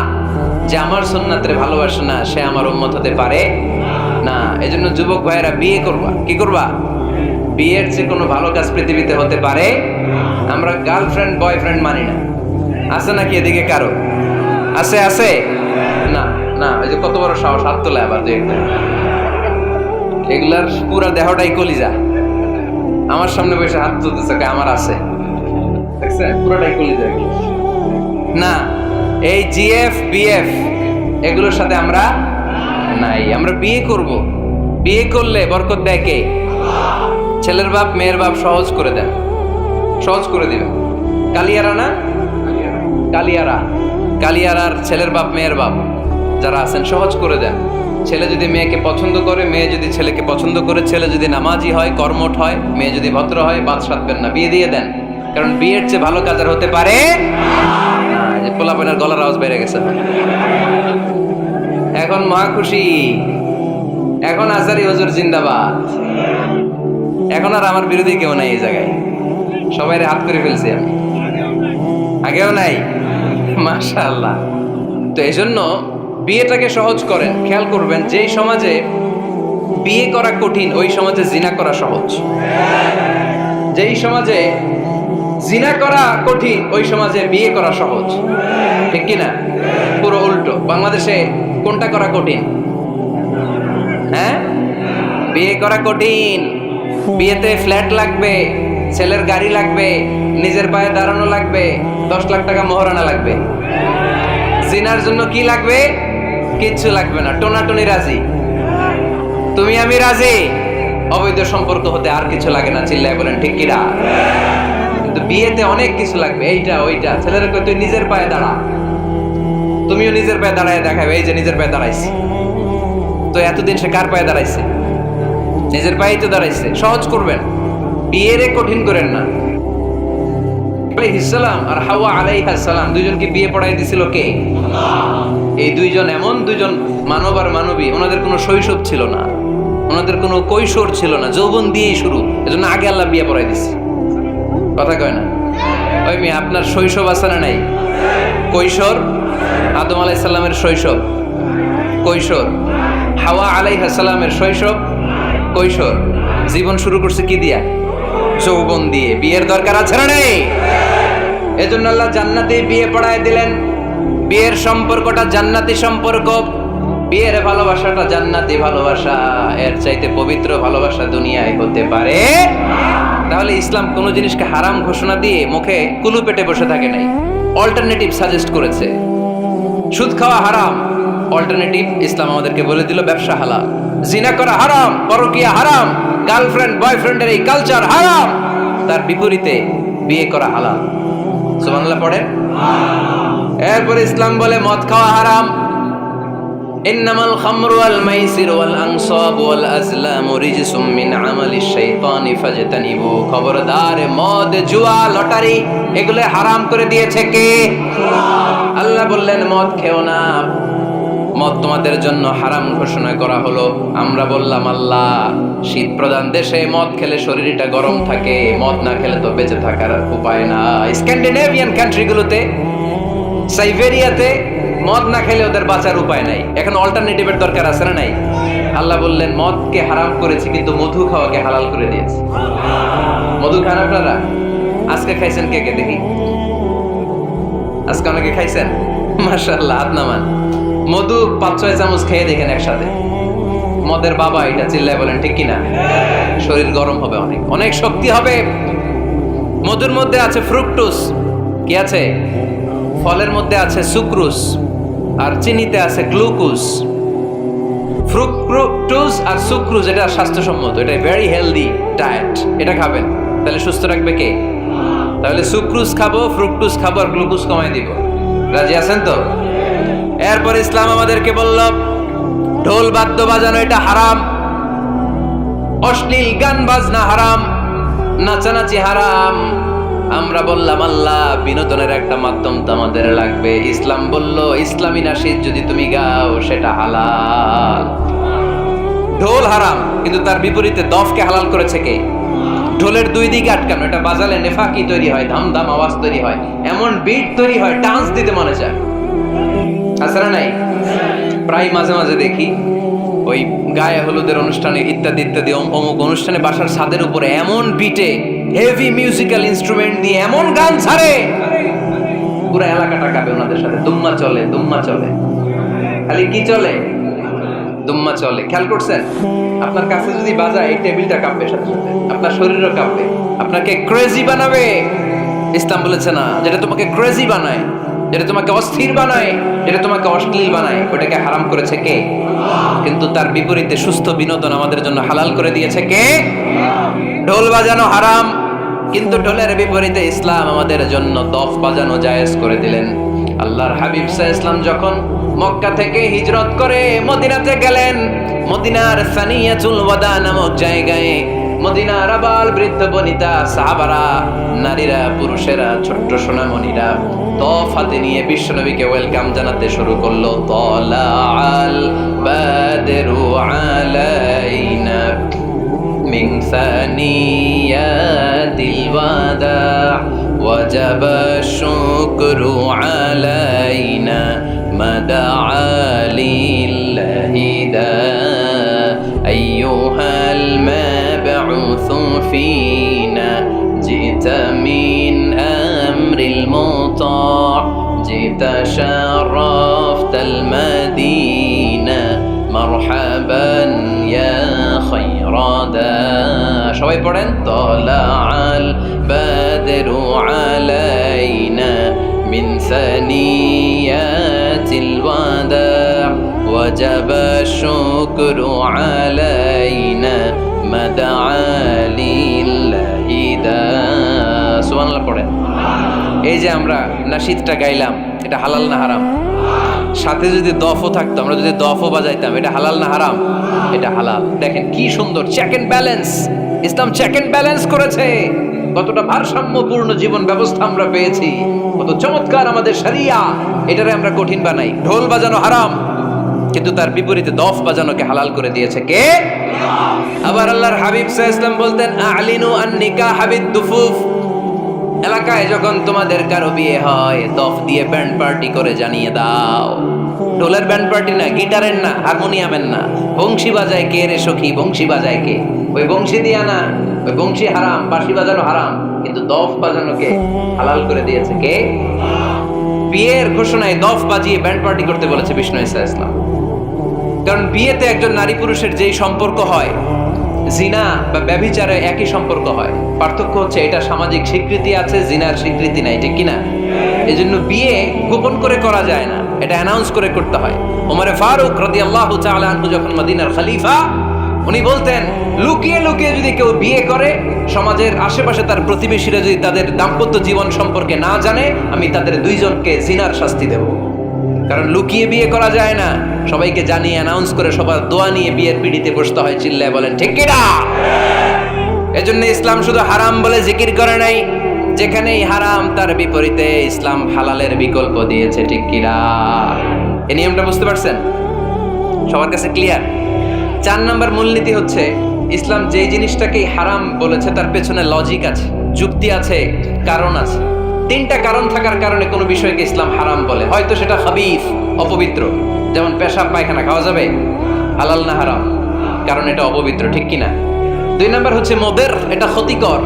যে আমার সুন্নাতরে ভালোবাসে না সে আমার উম্মত হতে পারে না। এজন্য যুবক ভাইয়েরা বিয়ে করবা। কি করবা? বিয়ের চেয়ে কোনো ভালো কাজ পৃথিবীতে হতে পারে? আমরা গার্লফ্রেন্ড বয়ফ্রেন্ড মানি না। আছে নাকি এদিকে কারো? আছে? আছে না? না, ওই যে কত বড় সাহস, হাত তোলে আবার যে এগুলার পুরা দেহটাই কলিজা। আমার সামনে বসে হাত তুলতেছে, আমার আছে, দেখছেন পুরাটাই কলিজা। না, এই জিএফ বিএফ এগুলোর সাথে আমরা নাই। আমরা বিয়ে করব, বিয়ে করলে বরকত দেয় কে? ছেলের বাপ মেয়ের বাপ সহজ করে দেন, সহজ করে দিবেন। কালিয়ারা না, কালিয়ারা, কালিয়ারার ছেলের বাপ মেয়ের বাপ যারা আছেন সহজ করে দেন। ছেলে যদি মেয়েকে পছন্দ করে, মেয়ে যদি ছেলেকে পছন্দ করে, ছেলে যদি নামাজি হয়, কর্মঠ হয়, মেয়ে যদি ভদ্র হয়, বাদ সাধবেন না, বিয়ে দিয়ে দেন। কারণ বিয়ের চেয়ে ভালো কাজ আর হতে পারে না। যে পোলাপেনের গলার আওয়াজ বেড়ে গেছে এখন, মহা খুশি। এখন আজারি হুজুর জিন্দাবাদ। এখন আর আমার বিরোধী কেউ নাই এই জায়গায়, সবাই হাত করে ফেলছি আমি, আগেও নাই, মাশাআল্লাহ। তো এই জন্য বিয়েটাকে সহজ করেন। খেয়াল করবেন, যেই সমাজে বিয়ে করা কঠিন ওই সমাজে জিনা করা সহজ। যেই সমাজে জিনা করা কঠিন ওই সমাজে বিয়ে করা সহজ, ঠিক কিনা? পুরো উল্টো। বাংলাদেশে কোনটা করা কঠিন? হ্যাঁ, বিয়ে করা কঠিন। বিয়েতে ফ্ল্যাট লাগবে, ছেলের গাড়ি লাগবে, নিজের পায়ে দাঁড়ানো লাগবে, 10 লাখ টাকা মোহরানা লাগবে। জিনার জন্য কি লাগবে? কিচ্ছু লাগবে না, টোনাটুনি রাজি, তুমি আমি রাজি। অবৈধ সম্পর্ক হতে আর কিছু লাগে না, চিল্লায় বলেন ঠিক কিনা? কিন্তু বিয়েতে অনেক কিছু লাগবে, এইটা ওইটা। ছেলেরা কই তুই নিজের পায়ে দাঁড়া, তুমিও নিজের পায়ে দাঁড়ায় দেখাবে, এই যে নিজের পায়ে দাঁড়াইছে। তো এতদিন সে কার পায়ে দাঁড়াইছে? নিজের পায়েই তো দাঁড়াইছে। সহজ করবেন, বিয়েরে কঠিন করেন না। আলাইহিসসালাম আর হাওয়া আলাইহিস সালাম দুইজনকে বিয়ে পড়াই দিছিল কে? এই দুইজন এমন দুইজন মানব আর মানবী, ওনাদের কোনো শৈশব ছিল না, ওনাদের কোনো কৈশোর ছিল না, যৌবন দিয়েই শুরু। এজন্য আগে আল্লাহ বিয়ে পড়াই দিছে। কথা কয় না? ওই মেয়ে আপনার শৈশব আছে না নাই? কৈশোর, আদম আলাইহিস সালামের শৈশব, কৈশোর। হাওয়া আলাইহিস সালামের শৈশব, কৈশোর। জীবন শুরু করছে কি দিয়া? যৌবন দিয়ে। বিয়ের দরকার আছে না নেই? এজন্য আল্লাহ জান্নাতে বিয়ে পড়ায় দিলেন। বিয়ের সম্পর্কটা জান্নাতি সম্পর্ক, বিয়ের ভালোবাসাটা জান্নাতি ভালোবাসা। এর চাইতে পবিত্র ভালোবাসা দুনিয়ায় হতে পারে? তাহলে ইসলাম কোন জিনিসকে হারাম ঘোষণা দিয়ে মুখে কুলু পেটে বসে থাকে নাই, অল্টারনেটিভ সাজেস্ট করেছে। সুদ খাওয়া হারাম, অল্টারনেটিভ ইসলাম আমাদেরকে বলে দিল ব্যবসা হালাল। জিনা করা হারাম, পরকীয়া হারাম, গার্লফ্রেন্ড বয়ফ্রেন্ডের এই কালচার হারাম, তার বিপরীতে বিয়ে করা হালাল। সুবহানাল্লাহ পড়েন। এরপরে ইসলাম বলে মদ খাওয়া হারাম। ইন্নামাল খামরু ওয়াল মাইসিরু ওয়াল আনসাবু ওয়াল আজলামু রিজসুম মিন আমালিশ শাইতানি ফাজতানিবু। খবরদার, মদ, জুয়া, লটারি এগুলো হারাম করে দিয়েছে কে? আল্লাহ বললেন মদ খেও না, মদ তোমাদের জন্য হারাম ঘোষণা করা হলো। আমরা বললাম আল্লাহ, শীত প্রধান দেশে মদ খেলে শরীরটা গরম থাকে, মদ না খেলে তো বেঁচে থাকার উপায় না। স্ক্যান্ডিনেভিয়ান কান্ট্রিগুলোতে, সাইবেরিয়াতে মদ না খেলে ওদের বাঁচার উপায় নাই। এখন অল্টারনেটিভের দরকার আছে না নাই? আল্লাহ বললেন মদকে হারাম করেছি কিন্তু মধু খাওয়াকে হালাল করে দিয়েছি। মধু খান আপনারা? আজকে খাইছেন কে কে দেখি? আজকে অনেকে খাইছেন? মাশাআল্লাহ, হাত নামান। মধু 5-6 চামচ খেয়ে দেখেন একসাথে। মদের বাবা এটা, চিল্লায় বলেন ঠিক কিনা? শরীর গরম হবে, অনেক অনেক শক্তি হবে। মধুর মধ্যে আছে ফ্রুকটোজ, কি আছে? ফলের মধ্যে আছে সুক্রোজ, আর চিনিতে আছে গ্লুকোজ। ফ্রুকটোজ আর সুক্রোজ এটা স্বাস্থ্যসম্মত, এটা ভেরি হেলদি ডায়েট। এটা খাবেন, তাহলে সুস্থ রাখবে কে? তাহলে সুক্রোজ খাবো, ফ্রুকটোজ খাবো, আর গ্লুকোজ কমাই দিব। রাজি আছেন তো? এরপর ইসলাম আমাদেরকে বলল ঢোল বাদ্য বাজানো এটা হারাম, অশ্লীল গান বাজনা হারাম, নাচানাচি হারাম। আমরা বললাম আল্লাহ বিনোদনের একটা মাধ্যম তো আমাদের লাগবে। ইসলাম বলল ইসলামী নাশিদ যদি তুমি গাও সেটা হালাল। ঢোল হারাম, কিন্তু তার বিপরীতে দফকে হালাল করেছে কে? ঢোলের দুই দিকে আটকানো, এটা বাজালে নেফাকি তৈরি হয়, ধাম ধাম আওয়াজ তৈরি হয়, এমন বিট তৈরি হয় ডান্স দিতে মনে চায়। আছে না নাই? প্রায় মাঝে মাঝে দেখি ওই গায়ে হলুদের অনুষ্ঠানে ইত্যাদি ইত্যাদি অমুক অনুষ্ঠানে বাসার ছাদের উপরে এমন বিটে হেভি মিউজিক্যাল ইনস্ট্রুমেন্ট দিয়ে এমন গান ছাড়ে, পুরো এলাকাটা কাঁপে ওনাদের সাথে। দুম্মা চলে, দুম্মা চলে, খালি কি চলে? দুম্মা চলে। খেয়াল করছেন? আপনার কাছে যদি বাজায় এই টেবিলটা কাঁপবে, সাথে সাথে আপনার শরীরও কাঁপবে, আপনাকে ক্রেজি বানাবে। ইসলাম বলেছে না, যেটা তোমাকে ক্রেজি বানায়, যেটা তোমাকে অস্থির বানায়, যেটা তোমাকে অশ্লীল বানায়, ওটাকে হারাম করেছে কে? কিন্তু তার বিপরীতে সুস্থ বিনোদন আমাদের জন্য হালাল করে দিয়েছে কে? ঢোল বাজানো হারাম, কিন্তু ঢোলের বিপরীতে ইসলাম আমাদের জন্য দফ বাজানো জায়েজ করে দিলেন। আল্লাহর হাবিব সাল্লাল্লাহু আলাইহি ওয়াসাল্লাম যখন মক্কা থেকে হিজরত করে মদিনাতে গেলেন, মদিনার সানিয়াতুল ওয়াদা নামক জায়গায় মদিনার আবাল বৃদ্ধ বনিতা সাহাবারা, নারীরা, পুরুষেরা, ছোট্ট সোনামণিরা দফ হাতে নিয়ে বিশ্বনবীকে ওয়েলকাম জানাতে শুরু করলো। তালাআল বাদরু আলাইনা মিন সানিয়াতিল ওয়াদা ওয়াজাবা শুকরু আলাইনা মাদাআ লিল্লাহি দা আইয়ুহাল মাবউসু ফিনা জিতা মিন আমরিল মুতা' জিতা শারাফতাল মাদিনা মারহাবান ইয়া খায়রাদা। সবাই পড়েন, তালাআল বাদরু আলাইনা মিন সানিয়াতিল ওয়াদা ওয়াজাবা শুকরু আলাইনা মাদাআ লিল্লাহি দা। সুবহানাল্লাহ পড়েন। এই যে আমরা নাশিদটা গাইলাম, এটা হালাল না হারাম? সাথে যদি দফও থাকতো, আমরা যদি দফও বাজাইতাম, এটা হালাল না হারাম? এটা হালাল। দেখেন কি সুন্দর চেক এন্ড ব্যালেন্স, ইসলাম চেক এন্ড ব্যালেন্স করেছে। কতটা ভারসাম্যপূর্ণ জীবন ব্যবস্থা আমরা পেয়েছি, কত চমৎকার আমাদের শরিয়া। এটারে আমরা কঠিন বানাই। ঢোল বাজানো হারাম, কিন্তু তার বিপরীতে দফ বাজানোকে হালাল করে দিয়েছে কে? আবার আল্লাহর হাবিব সাল্লাল্লাহু আলাইহি ওয়াসাল্লাম বলতেন, আ'লিনু আন নিকাহ বিদ দুফুফ। এলাকায় যখন তোমাদের কারো বিয়ে হয়, দফ দিয়ে ব্যান্ড পার্টি করে জানিয়ে দাও। ঢোলের ব্যান্ড পার্টি না, গিটারের না, হারমোনিয়ামের না। বংশী বাজায় কে রে সখী? বংশী বাজায় কে? ওই বংশী দিয়া না, ওই বংশী হারাম, বাঁশি বাজানো হারাম, কিন্তু দফ বাজানোকে হালাল করে দিয়েছে কে? বিয়ের ঘোষণায় দফ বাজিয়ে ব্যান্ড পার্টি করতে বলেছে বিষ্ণু ঈসা ইসলাম। কারণ বিয়েতে একজন নারী পুরুষের যেই সম্পর্ক হয়, জিনা বা ব্যভিচারে একই সম্পর্ক হয়। পার্থক্য হচ্ছে এটা সামাজিক স্বীকৃতি আছে, জিনার স্বীকৃতি নাই, ঠিক কিনা? এই জন্য বিয়ে গোপন করে করা যায় না, এটা অ্যানাউন্স করে করতে হয়। ওমরে ফারুক রাদিয়াল্লাহু তাআলা আনহু যখন মদিনার খলিফা, উনি বলতেন লুকিয়ে লুকিয়ে যদি কেউ বিয়ে করে, সমাজের আশেপাশে তার প্রতিবেশীরা যদি তাদের দাম্পত্য জীবন সম্পর্কে না জানে, আমি তাদের দুইজনকে জিনার শাস্তি দেব। কারণ লুকিয়ে বিয়ে করা যায় না, সবাইকে জানিয়ে অ্যানাউন্স করে সবার দোয়া নিয়ে বিয়ের পিড়িতে বসতে হয়। চিল্লায় বলেন ঠিক কিনা? এজন্য ইসলাম শুধু হারাম বলে জিকির করে নাই, যেখানেই হারাম তার বিপরীতে ইসলাম হালালের বিকল্প দিয়েছে, ঠিক কিনা? এই নিয়মটা বুঝতে পারছেন? সবার কাছে ক্লিয়ার? 4 নম্বর মূলনীতি হচ্ছে, ইসলাম যে জিনিসটাকে হারাম বলেছে তার পেছনে লজিক আছে, যুক্তি আছে, কারণ আছে। 3টা কারণ থাকার কারণে কোনো বিষয়কে ইসলাম হারাম বলে। হয়তো সেটা খাবিস, অপবিত্র, যেমন পেশাব পায়খানা খাওয়া যাবে, হালাল না হারাম? কারণ এটা অপবিত্র, ঠিক কিনা? 2 নম্বর হচ্ছে মুদির, এটা ক্ষতিকর।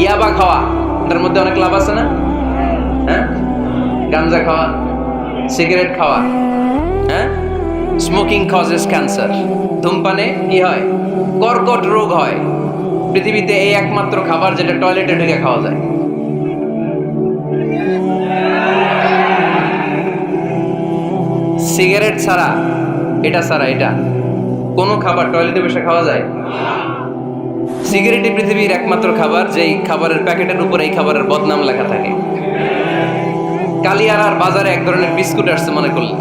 ইয়াবা খাওয়া, এটার মধ্যে অনেক লাভ আছে না? হ্যাঁ, গাঞ্জা খাওয়া, সিগারেট খাওয়া, হ্যাঁ, স্মোকিং কজেস ক্যান্সার। ধূমপানে কি হয়? কর্কট রোগ হয়। পৃথিবীতে এই একমাত্র খাবার যেটা টয়লেটে ঢুকে খাওয়া যায়। সিগারেট ছাড়া, এটা ছাড়া, এটা কোনো খাবার টয়লেটে বসে খাওয়া যায়? সিগারেটই পৃথিবীর একমাত্র খাবার যেই খাবারের প্যাকেটের উপরে এই খাবারের বদনাম লেখা থাকে। কালিয়ারার বাজারে এক ধরনের বিস্কুট আসছে মনে করলেন,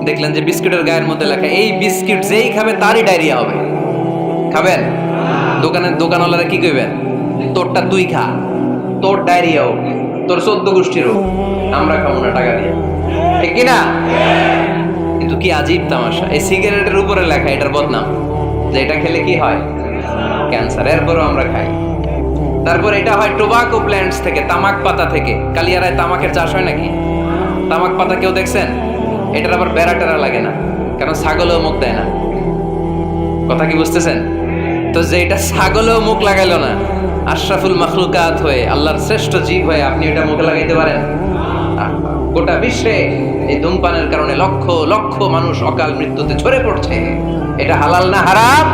দেখলেন যে বিস্কুটের গায়ের মধ্যে লেখা এই বিস্কিট যেই খাবে তারই ডায়রিয়া হবে। খাবেন? দোকানওয়ালারা কি কইবেন? তোরটা তুই খা, তোর ডায়রিয়া হোক, তোর 14 গোষ্ঠীর হোক, আমরা খাবো না টাকা দিয়ে, ঠিক কিনা? কিন্তু কি আজীব তামাশা, এই সিগারেটের উপরে লেখা এটার বদনাম, যে এটা খেলে কি হয়? ক্যান্সার। এরপরও আমরা খাই। তারপর এটা হয় টোবাকো প্ল্যান্টস থেকে, তামাক পাতা থেকে। কালিয়ারায় তামাকের চাষ হয় নাকি? তামাক পাতা কেউ দেখছেন? এটার আবার বেড়া টেরা লাগে না, কারণ ছাগলেও মুখ দেয় না। কথা কি বুঝতেছেন? তো যে এটা ছাগলেও মুখ লাগাইলো না, আশরাফুল মাখলুকাত হয়ে, আল্লাহর শ্রেষ্ঠ জীব হয়ে আপনি এটা মুখে লাগাইতে পারেন? গোটা বিশ্বে এই ধূমপানের কারণে লক্ষ লক্ষ মানুষ অকাল মৃত্যুতে ঝরে পড়ছে। এটা হালাল না হারাম?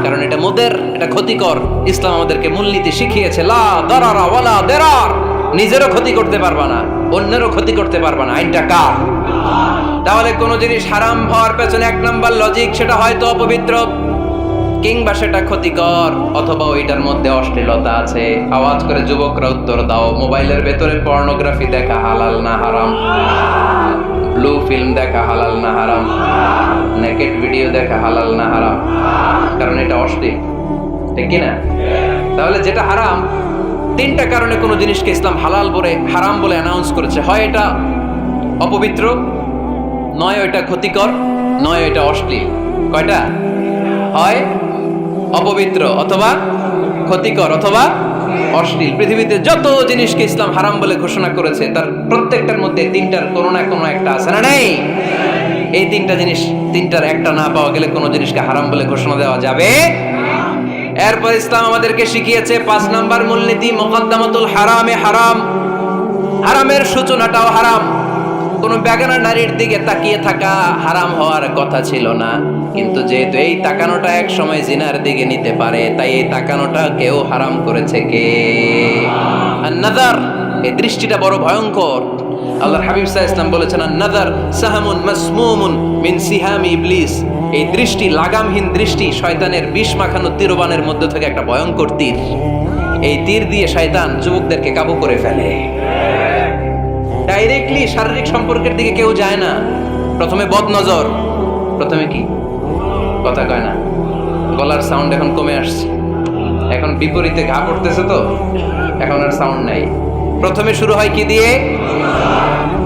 কারণ এটা মুদের, এটা ক্ষতিকর। ইসলাম আমাদেরকে মূলনীতি শিখিয়েছে, লা দারারা ওয়ালা দিরার। নিজেরও ক্ষতি করতে পারবা না, অন্যেরও ক্ষতি করতে পারবা না। আইনটা কার? তাহলে কোন জিনিস হারাম হওয়ার পেছনে এক নাম্বার লজিক, সেটা হয়তো অপবিত্র, কিংবা সেটা ক্ষতিকর, অথবা ওইটার মধ্যে অশ্লীলতা আছে। আওয়াজ করে যুবকরা উত্তর দাও, মোবাইলের ভেতরে পর্নোগ্রাফি দেখা হালাল না হারাম? ব্লু ফিল্ম দেখা হালাল না হারাম? নেকেড ভিডিও দেখা হালাল না হারাম? কারণ এটা অশ্লীল, ঠিক কিনা? তাহলে যেটা হারাম, তিনটা কারণে কোনো জিনিসকে ইসলাম হালাল বলে হারাম বলে অ্যানাউন্স করেছে। হয় এটা অপবিত্র, নয় এটা ক্ষতিকর, নয় এটা অশ্লীল। কয়টা? হয় অপবিত্র, অথবা ক্ষতিকর, অথবা অশ্লীল। পৃথিবীতে যত জিনিসকে ইসলাম হারাম বলে ঘোষণা করেছে তার প্রত্যেকটার মধ্যে তিনটার কোনো না কোনো একটা আছে না নেই? এই তিনটা জিনিস, তিনটার একটা না পাওয়া গেলে কোনো জিনিসকে হারাম বলে ঘোষণা দেওয়া যাবে। এরপর ইসলাম আমাদেরকে শিখিয়েছে 5 নাম্বার মূলনীতি, মুকদ্দামাতুল হারামে হারাম। হারামের সূচনাটাও হারাম। কোনো বেগানা নারীর দিকে তাকিয়ে থাকা হারাম হওয়ার কথা ছিল না, কিন্তু যেহেতু এই তাকানোটা এক সময় জিনার দিকে নিতে পারে, তাই এই তাকানোটা কেউ হারাম করেছে। কে? আন-নাযার। এই দৃষ্টিটা বড় ভয়ঙ্কর। আল্লাহর হাবিব সাল্লাল্লাহু আলাইহি ওয়াসাল্লাম বলেছেন, আন-নাযার সাহামুন মাসমুমুন মিন সিহামি ইবলিস। এই দৃষ্টি, লাগামহীন দৃষ্টি, শয়তানের বিষ মাখানো তীরবানের মধ্যে থেকে একটা ভয়ঙ্কর তীর। এই তীর দিয়ে শয়তান যুবকদেরকে কাবু করে ফেলে। ডাইরেক্টলি শারীরিক সম্পর্কের দিকে কেউ যায় না। প্রথমে বদনজর, প্রথমে কি কথা কয় না, গলার সাউন্ড এখন কমে আসছে, এখন বিপরীতে ঘা পড়তেছে, তো এখন আর সাউন্ড নাই। প্রথমে শুরু হয় কি দিয়ে?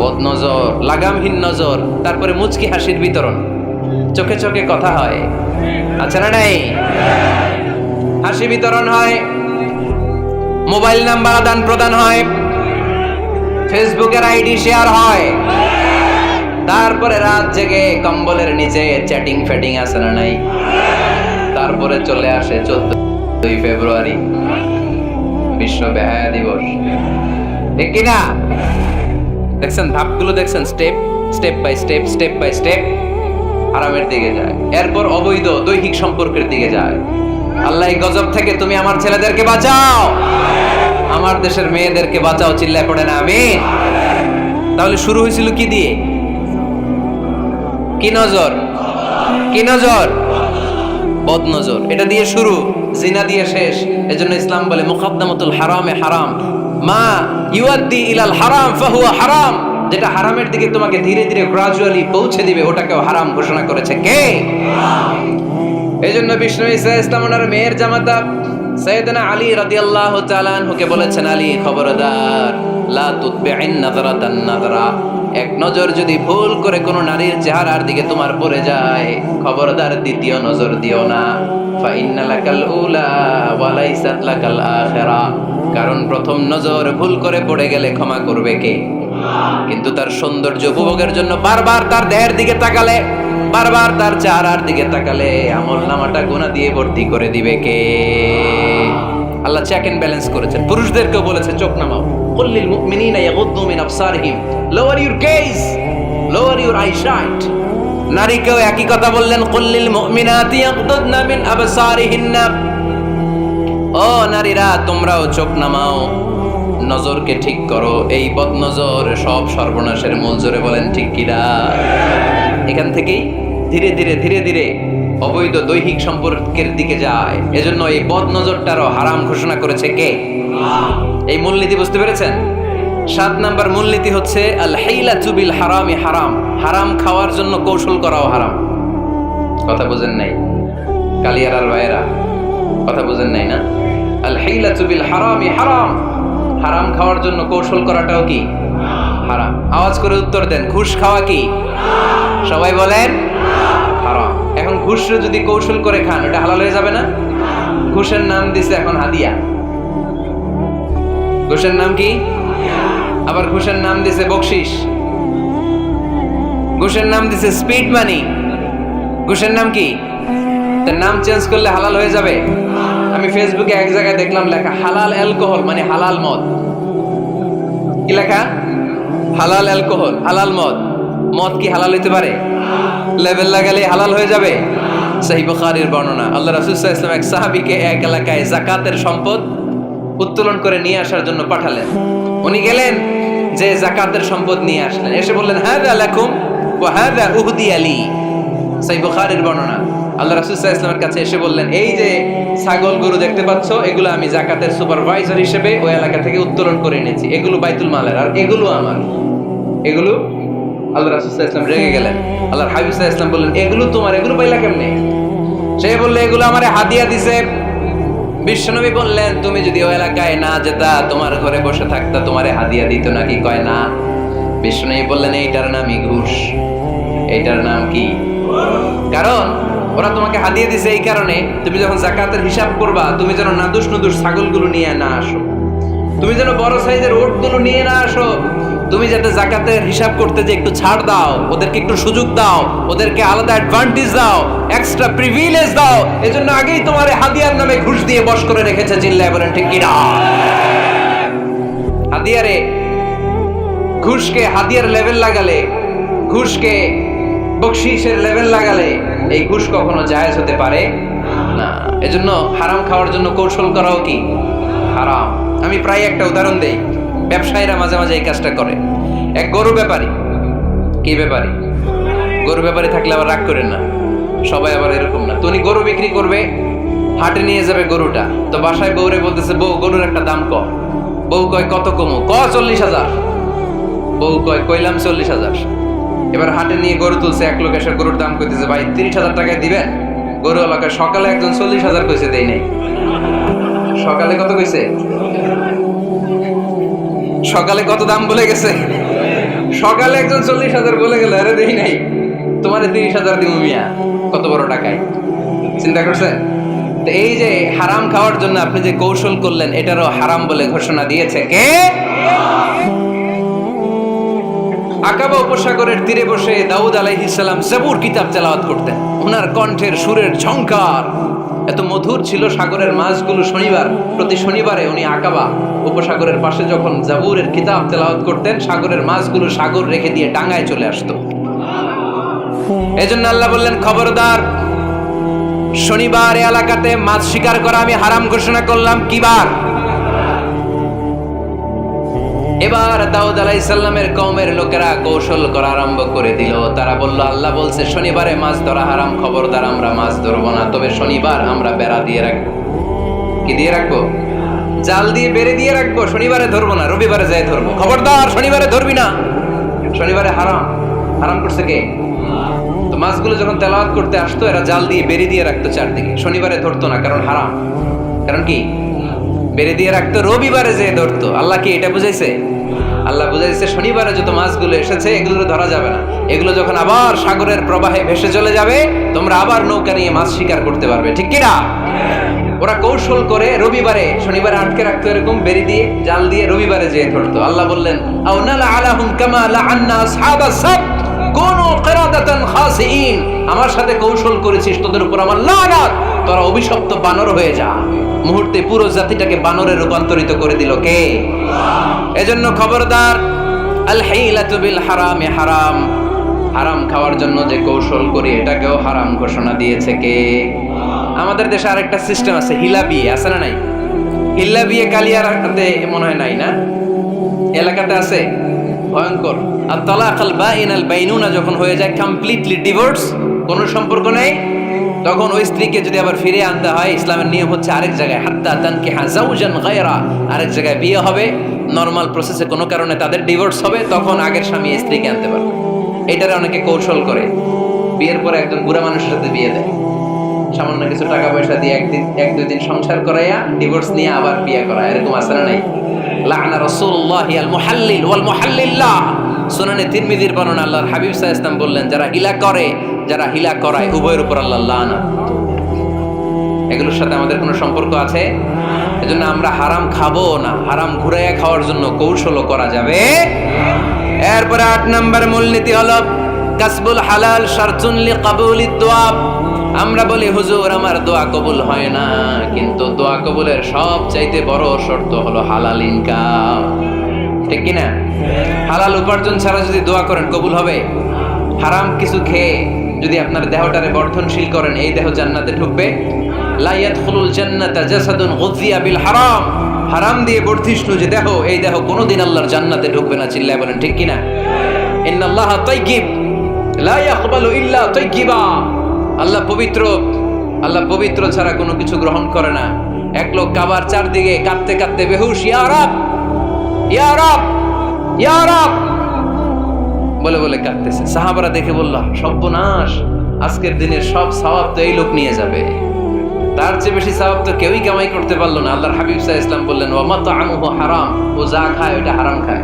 বদনজর, লাগামহীন নজর। তারপরে মুচকি হাসির বিতরণ, চোখে চোখে কথা হয়, আচ্ছা না নাই? হাসি বিতরণ হয়, মোবাইল নাম্বার আদান প্রদান হয়, ফেসবুকের আইডি শেয়ার হয়, তারপরে রাত জেগে কম্বলের নিচে চ্যাটিং ফ্যাটিং আছে না নাই? তারপরে চলে আসে 14 ফেব্রুয়ারি, বিশ্ব বেহায়া দিবস, ঠিক কিনা? দেখছেন ধাপগুলো, দেখছেন স্টেপ বাই স্টেপ হারামের দিকে যায়। এরপর অবৈধ দৈহিক সম্পর্কের দিকে যায়। আল্লাহ এই গজব থেকে তুমি আমার ছেলেদেরকে বাঁচাও, আমার দেশের মেয়েদেরকে বাঁচাও, চিল্লায় পড়ে না আমিন। তাহলে শুরু হয়েছিল কি দিয়ে? কি নজর? কি নজর? বদনজর। এটা দিয়ে শুরু, জিনা দিয়ে শেষ। এজন্য ইসলাম বলে মুকদ্দামাতুল হারামে হারাম, মা ইউআদ্দি ইলাল হারাম ফাহুয়া হারাম। যেটা হারামের দিকে তোমাকে ধীরে ধীরে গ্রাজুয়ালি পৌঁছে দিবে, ওটাকেও হারাম ঘোষণা করেছে কে? এজন্য বিষ্ণু ঈসা ইসলাম ওনার মেয়ের জামাতা সাইয়েদনা আলী রাদিয়াল্লাহু তাআলা আনহুকে বলেছেন, আলী খবরদার, লা তুতবি'ন নাযরাতান নাযরা। এক নজর যদি ভুল করে কোনো নারীর চেহারার দিকে তোমার পড়ে যায়, খবরদার দ্বিতীয় নজর দিও না। ফা ইন্না লাকাল উলা ওয়া লাইসাত লাকাল আখিরা। কারণ প্রথম নজর ভুল করে পড়ে গেলে ক্ষমা করবে কে? কিন্তু তার সৌন্দর্য উপভোগের জন্য বারবার তার দেহের দিকে তাকালে, বারবার তার চেহারার দিকে তাকালে আমলনামাটা গুনাহ দিয়ে ভর্তি করে দিবে কে? আল্লাহ চেক এন্ড ব্যালেন্স করেছেন। পুরুষদেরকেও বলেছে চোখ নামাও, কুল্লিল মুমিনিনা ইয়াগুদ্দু মিন আবসারিহিম, lower your gaze, lower your eyesight. নারীকেও একই কথা বললেন, কুল্লিল মুমিনাতি ইয়াগুদ্দুনা মিন আবসারিহিন্না। ও নারীরা, তোমরাও চোখ নামাও, নজরকে ঠিক করো। এই বদনজর সব সর্বনাশের মূল। জোরে বলেন ঠিক কিনা? এখান থেকেই ধীরে ধীরে ধীরে ধীরে অবৈধ দৈহিক সম্পর্কের দিকে যায়। এজন্য এই বদ নজরটারও হারাম ঘোষণা করেছে কে? এই মূলনীতি বুঝতে পেরেছেন? 7 নাম্বার মূলনীতি হচ্ছে আল হিলাতু বিল হারামি হারাম, হারাম খাওয়ার জন্য কৌশল করাও হারাম। কথা বুঝেন নাই কালিয়ারার ভাইয়েরা? কথা বুঝেন নাই না? আল হিলাতু বিল হারামি হারাম, হারাম খাওয়ার জন্য কৌশল করাটাও কি হারাম? আওয়াজ করে উত্তর দেন, ঘুষ খাওয়া কি? সবাই বলেন হারাম। এখন ঘুষ যদি কৌশল করে খান ওটা হালাল হয়ে যাবে না? ঘুষের নাম দিছে এখন হাদিয়া। ঘুষের নাম কি? আবার ঘুষের নাম দিছে বকশিস, ঘুষের নাম দিছে স্পিড মানি। ঘুষের নাম কি? তার নাম চেঞ্জ করলে হালাল হয়ে যাবে? আমি ফেসবুকে এক জায়গায় দেখলাম লেখা হালাল অ্যালকোহল, মানে হালাল মদ। কি লেখা? হালাল অ্যালকোহল, হালাল মদ। মদ কি হালাল হইতে পারে? লেবেল লাগালে হালাল হয়ে যাবে? সহিহ বুখারীর বর্ণনা, আল্লাহ রাসূল সাল্লাল্লাহু আলাইহি ওয়াসাল্লাম এক সাহাবীকে এক এলাকায় যাকাতের সম্পদ উত্তোলন করে নিয়ে আসার জন্য পাঠালেন। উনি গেলেন, যে যাকাতের সম্পদ নিয়ে আসলেন, এসে বললেন হাযা লাকুম ওয়া হাযা উহদিয়া লি। সহিহ বুখারীর বর্ণনা, আল্লাহ রাসূল সাল্লাল্লাহু আলাইহি ওয়াসাল্লামের কাছে এসে বললেন, এই যে ছাগল গরু দেখতে পাচ্ছ, এগুলো আমি যাকাতের সুপারভাইজার হিসেবে ওই এলাকা থেকে উত্তোলন করে এনেছি, এগুলো বাইতুল মালের, আর এগুলো আমার। এগুলো আল্লাহ রাসূল সাল্লাল্লাহু আলাইহি ওয়াসাল্লাম রেগে গেলেন। আল্লাহর হাবিব সাল্লাল্লাহু আলাইহি ওয়াসাল্লাম বললেন, এগুলো তোমার, এগুলো পাইলা কেমনে? সে বলল, এগুলো আমারে হাদিয়া দিছে। বিশ্বনবী বললেন, তুমি যদি ওই এলাকায় না যেতা, তোমার ঘরে বসে থাকতা, তোমারে হাদিয়া দিত নাকি? কয় না। বিশ্বনবী বললেন, এইটার নামই ঘুষ। এইটার নাম কি? কারণ ওরা তোমাকে হাদিয়া দিছে এই কারণে, তুমি যখন যাকাতের হিসাব করবা, তুমি যেন নাদুস নুদুস ছাগলগুলো নিয়ে না আসো, তুমি যেন বড় সাইজের ওটগুলো নিয়ে না আসো, তুমি যাতে যাকাতের হিসাব করতে যে একটু ছাড় দাও, ওদেরকে একটু সুযোগ দাও, ওদেরকে আলাদা অ্যাডভান্টেজ দাও, এক্সট্রা প্রিভিলেজ দাও, এজন্য আগেই তোমার হাদিয়ার নামে ঘুষ দিয়ে বশ করে রেখেছে। চিল্লায় বলেন ঠিক কিনা? হাদিয়ারে, ঘুষকে হাদিয়ার লেভেল লাগালে, ঘুষকে বকশিসের লেভেল লাগালে এই ঘুষ কখনো জায়েজ হতে পারে না। এজন্য হারাম খাওয়ার জন্য কৌশল করাও কি হারাম। আমি প্রায় একটা উদাহরণ দেই, ব্যবসায়ীরা মাঝে মাঝে এই কাজটা করে। এক গরু ব্যাপারী, কি ব্যাপারী? গরু ব্যাপারী থাকলে আবার রাগ করেন না, সবাই আবার এরকম না। তো উনি গরু বিক্রি করবে, হাটে নিয়ে যাবে গরুটা, তো বাসায় বউরে বলতেছে, বউ গরুর একটা দাম কম। বউ কয় কত কমো? 40,000। বউ কয় কইলাম 40,000। এবার হাটে নিয়ে গরু তুলছে, এক লোক এসে গরুর দাম কইতেছে, ভাই 30,000 টাকায় দিবেন? গরু এলাকায় সকালে একজন 40,000 কইছে, দেই নাই। সকালে কত কইছে? সকালে কত দাম বলে গেছে? সকালে একজন 40,000 বলে গেল, আরে দেই নাই, তোমারে 30,000 দিব মিয়া। কত বড় টাকায়, চিন্তা করছেন? তো এই যে হারাম খাওয়ার জন্য আপনি যে কৌশল করলেন, এটারও হারাম বলে ঘোষণা দিয়েছে কে? আকাবা উপসাগরের তীরে বসে দাউদ আলাইহিস সালাম জাবুর কিতাব তেলাওয়াত করতেন। ওনার কণ্ঠের সুরের ঝংকার এত মধুর ছিল, সাগরের মাছগুলো প্রতি শনিবারে উনি আকাবা উপসাগরের পাশে যখন জাবুরের কিতাব তেলাওয়াত করতেন, সাগরের মাছগুলো সাগর রেখে দিয়ে ডাঙায় চলে আসতো। এজন্য আল্লাহ বললেন, খবরদার, শনিবার এলাকাতে মাছ শিকার করা আমি হারাম ঘোষণা করলাম। কি বার? এবার দাউদ আলাইহিস সালামের কওমের লোকেরা কৌশল করা আরম্ভ করে দিল। তারা বলল, আল্লাহ বলছে শনিবারে মাছ ধরা হারাম, খবরদার আমরা মাছ ধরবো না, তবে শনিবার আমরা বেড়া দিয়ে রাখবো। কি দিয়ে রাখবো? জাল দিয়ে বেড়ে দিয়ে রাখবো। শনিবারে ধরবো না, রবিবারে যাই ধরবো। খবরদার শনিবারে ধরবি না, শনিবারে হারাম। হারাম করছে কে? তো মাছগুলো যখন তেলাওয়াত করতে আসতো, এরা জাল দিয়ে বেড়ে দিয়ে রাখতো চারদিকে, শনিবারে ধরতো না, কারণ হারাম। কারণ কি? বেড়ে দিয়ে রাখতো, রবিবারে যে ধরতো। আল্লাহ কি এটা বুঝাইছে? আল্লাহ বুঝাইছে শনিবারে যত মাছগুলো এসেছে এগুলো ধরা যাবে না, এগুলো যখন আবার সাগরের প্রবাহে ভেসে চলে যাবে, তোমরা আবার নৌকা নিয়ে মাছ শিকার করতে পারবে। ঠিক কিনা? ওরা কৌশল করে রবিবারে, শনিবারে আটকে রাখতো, এরকম বেরি দিয়ে জাল দিয়ে রবিবারে যেয়ে ধরতো। আল্লাহ বললেন, আও নালা আলাহুম কামা লাআন্না আসহাবাস সাবত কুনু কিরাদাতান খাসিইন। আমার সাথে কৌশল করেছিস, তোদের উপর আমার লানাত, তোরা অভিশপ্ত বানর হয়ে যা। মুহূর্তে পুরো জাতিটাকে বানরে রূপান্তরিত করে দিল কে? এজন্য খবরদার, আল হিলাতু বিল হারামি হারাম, হারাম খাওয়ার জন্য যে কৌশল করি এটাকেও হারাম ঘোষণা দিয়েছে কে? আমাদের দেশে আরেকটা সিস্টেম আছে, হিলা বিয়ে আছে না নাই? হিলা বিয়ে কালিয়ারাতে মনে হয় নাই না? এলাকাতে আছে, ভয়ঙ্কর। আর তালাক আল বাইন আল বাইনুনা যখন হয়ে যায় কমপ্লিটলি ডিভোর্স, কোনো সম্পর্ক নেই, তখন ওই স্ত্রীকে যদি আবার ফিরে আনতে হয়, ইসলামের নিয়ম হচ্ছে আরেক জায়গায় হাত্তা তানকিহা যাওজান গায়রা, আরেক জায়গায় বিয়ে হবে, নর্মাল প্রসেসে কোনো কারণে তাদের ডিভোর্স হবে, তখন আগের স্বামী স্ত্রীকে আনতে পারবে। এটারে অনেকে কৌশল করে, বিয়ের পরে একজন বুড়া মানুষের সাথে বিয়ে দেয়, সামান্য কিছু টাকা পয়সা দিয়ে এক দুই দিন সংসার করাইয়া ডিভোর্স নিয়ে আবার বিয়ে করা, এরকম আছে না নাই? লাআনা রাসূলুল্লাহি আল মুহাল্লিল ওয়াল মুহাল্লিল্লাহ। সুনানে তিরমিজির বর্ণনা, আল্লাহর হাবিব সাল্লাল্লাহু আলাইহি ওয়াসাল্লাম বললেন, যারা হিলা করে, যারা হিলা করায়, উভয়ের উপর আল্লাহর লানাত। এগুলোর সাথে আমাদের কোনো সম্পর্ক আছে? এজন্য আমরা হারাম খাবো না, হারাম ঘুরাইয়া খাওয়ার জন্য কৌশলও করা যাবে। এরপরে 8 নম্বর মূলনীতি হলো কাসবুল হালাল শারতুন লিকাবুলিদ দুআ। আমরা বলি হুজুর আমার দোয়া কবুল হয় না, কিন্তু দোয়া কবুলের সবচাইতে বড় শর্ত হলো হালাল ইনকাম, ঠিক কি না? হালাল উপার্জন ছাড়া যদি দোয়া করেন কবুল হবে? হারাম কিছু খেয়ে যদি আপনার দেহটারে বর্ধনশীল করেন, এই দেহ জান্নাতে ঢুকবে? লা ইয়াদখুলুল জান্নাতা জাসাদুন গুযিয়া বিল হারাম। হারাম দিয়ে বর্ধিষ্ণু যে দেহ, এই দেহ কোনোদিন আল্লাহর জান্নাতে ঢুকবে না। চিল্লায় বলেন ঠিক কি না? ইন্নাল্লাহা তাইয়্যিব লা ইয়াকবালু ইল্লা তাইয়্যিবা। আল্লাহ পবিত্র, আল্লাহ পবিত্র ছাড়া কোনো কিছু গ্রহণ করে না। এক লোক কাবার চারদিকে কাঁদতে কাঁদতে বেহুশ, ইয়া রাব ইয়া রাব ইয়া রাব বলে বলে কাঁদতেছে। সাহাবারা দেখে বলল, সর্বনাশ, আজকের দিনের সব সওয়াব তো এই লোক নিয়ে যাবে, তার চেয়ে বেশি সওয়াব তো কেউই কামাই করতে পারলো না। আল্লাহর হাবিব সাল্লাল্লাহু আলাইহি ওয়াসাল্লাম বললেন, ওয়া মাতআমুহু হারাম, ও যা খায় ওটা হারাম খায়।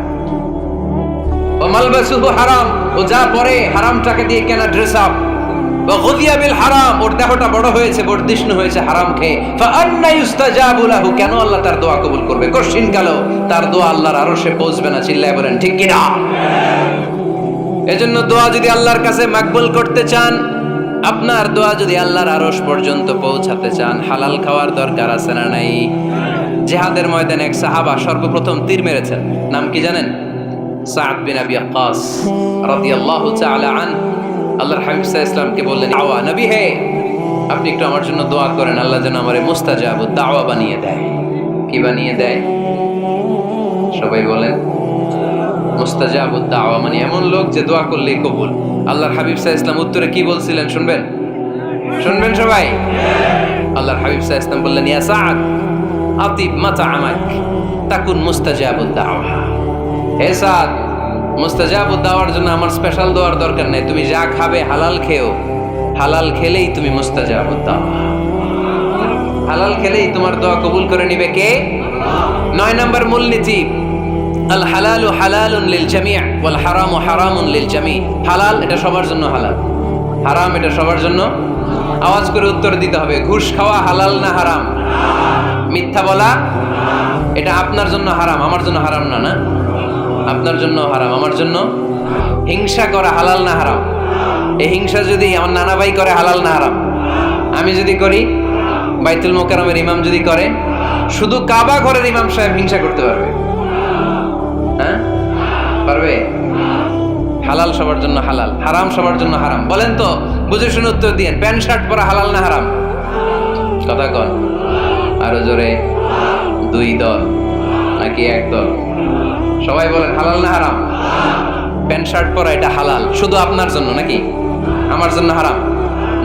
ওয়া মালবাসুহু হারাম, ও যা পরে হারামটাকে দিয়ে কেনা ড্রেস আপ। ওয়া গুযিয়া বিল হারাম, ওর দেহটা বড় হয়েছে, বর্ধিষ্ণু হয়েছে হারাম খেয়ে। ফা আন্না ইউস্তাজাবু লাহু, কেন আল্লাহ তার দোয়া কবুল করবে? কঠিন কালো তার দোয়া আল্লাহর আরশে পৌঁছবে না। চিল্লায় বলেন ঠিক কি না? এজন্য দোয়া যদি আল্লাহর কাছে মাকবুল করতে চান, আপনার দোয়া যদি আল্লাহর আরশ পর্যন্ত পৌঁছাতে চান, হালাল খাওয়ার দরকার আছে না নাই? জিহাদের ময়দানে এক সাহাবা সর্বপ্রথম তীর মেরেছেন, নাম কি জানেন? সাদ বিন আবি ওয়াক্কাস রাদিয়াল্লাহু তাআলা আনহু। আল্লাহর হাবিব সাল্লাল্লাহু আলাইহি ওয়াসাল্লামকে বললেন, আওয়া নবী হে, আপনি একটু আমার জন্য দোয়া করেন, আল্লাহ যেন আমারে মুস্তাজাবুদ দাওয়া বানিয়ে দেয়। কি বানিয়ে দেয়? সবাই বলেন মুস্তাজাবুদ দাওয়া, মানে এমন লোক যে দোয়া করলেই কবুল। আল্লাহর হাবিব সাল্লাল্লাহু আলাইহি ওয়াসাল্লাম উত্তরে কি বলছিলেন শুনবেন? শুনবেন সবাই? আল্লাহর হাবিব সাল্লাল্লাহু আলাইহি ওয়াসাল্লাম বললেন, ইয়া সাদ আতিব মাতআমাক তাকুন মুস্তাজাবুদ দাওয়া। হে সাদ, মুস্তাজাবুদ দাওয়ার জন্য আমার স্পেশাল দোয়ার দরকার নেই, তুমি যা খাবে হালাল খেও, হালাল খেলেই তুমি মুস্তাজাবুদ দাওয়া। হালাল খেলেই তোমার দোয়া কবুল করে নিবে কে? 9 নম্বর মূলনীতি, আল হালালু হালালুন লিল জামি' ওয়াল হারামু হারামুন লিল জামি'। হালাল এটা সবার জন্য হালাল, হারাম এটা সবার জন্য। আওয়াজ করে উত্তর দিতে হবে, ঘুষ খাওয়া হালাল না হারাম? মিথ্যা বলা এটা আপনার জন্য হারাম, আমার জন্য হারাম না? না, আপনার জন্য হারাম, আমার জন্য। হিংসা করা হালাল না হারাম? এই হিংসা যদি আমার নানা ভাই করে হালাল না হারাম? আমি যদি করি, বাইতুল মোকাররমের ইমাম যদি করে, শুধু কাবা ঘরের ইমাম সাহেব হিংসা করতে পারবে? হ্যাঁ পারবে? হালাল সবার জন্য হালাল, হারাম সবার জন্য হারাম। বলেন তো, বুঝে শুনে উত্তর দিয়েন, প্যান্ট শার্ট পরা হালাল না হারাম? কথা কন আরো জোরে। 2 দল নাকি 1 দল? সবাই বলেন হালাল না হারাম? প্যান্ট শার্ট পরা এটা হালাল শুধু আপনার জন্য, নাকি আমার জন্য হারাম?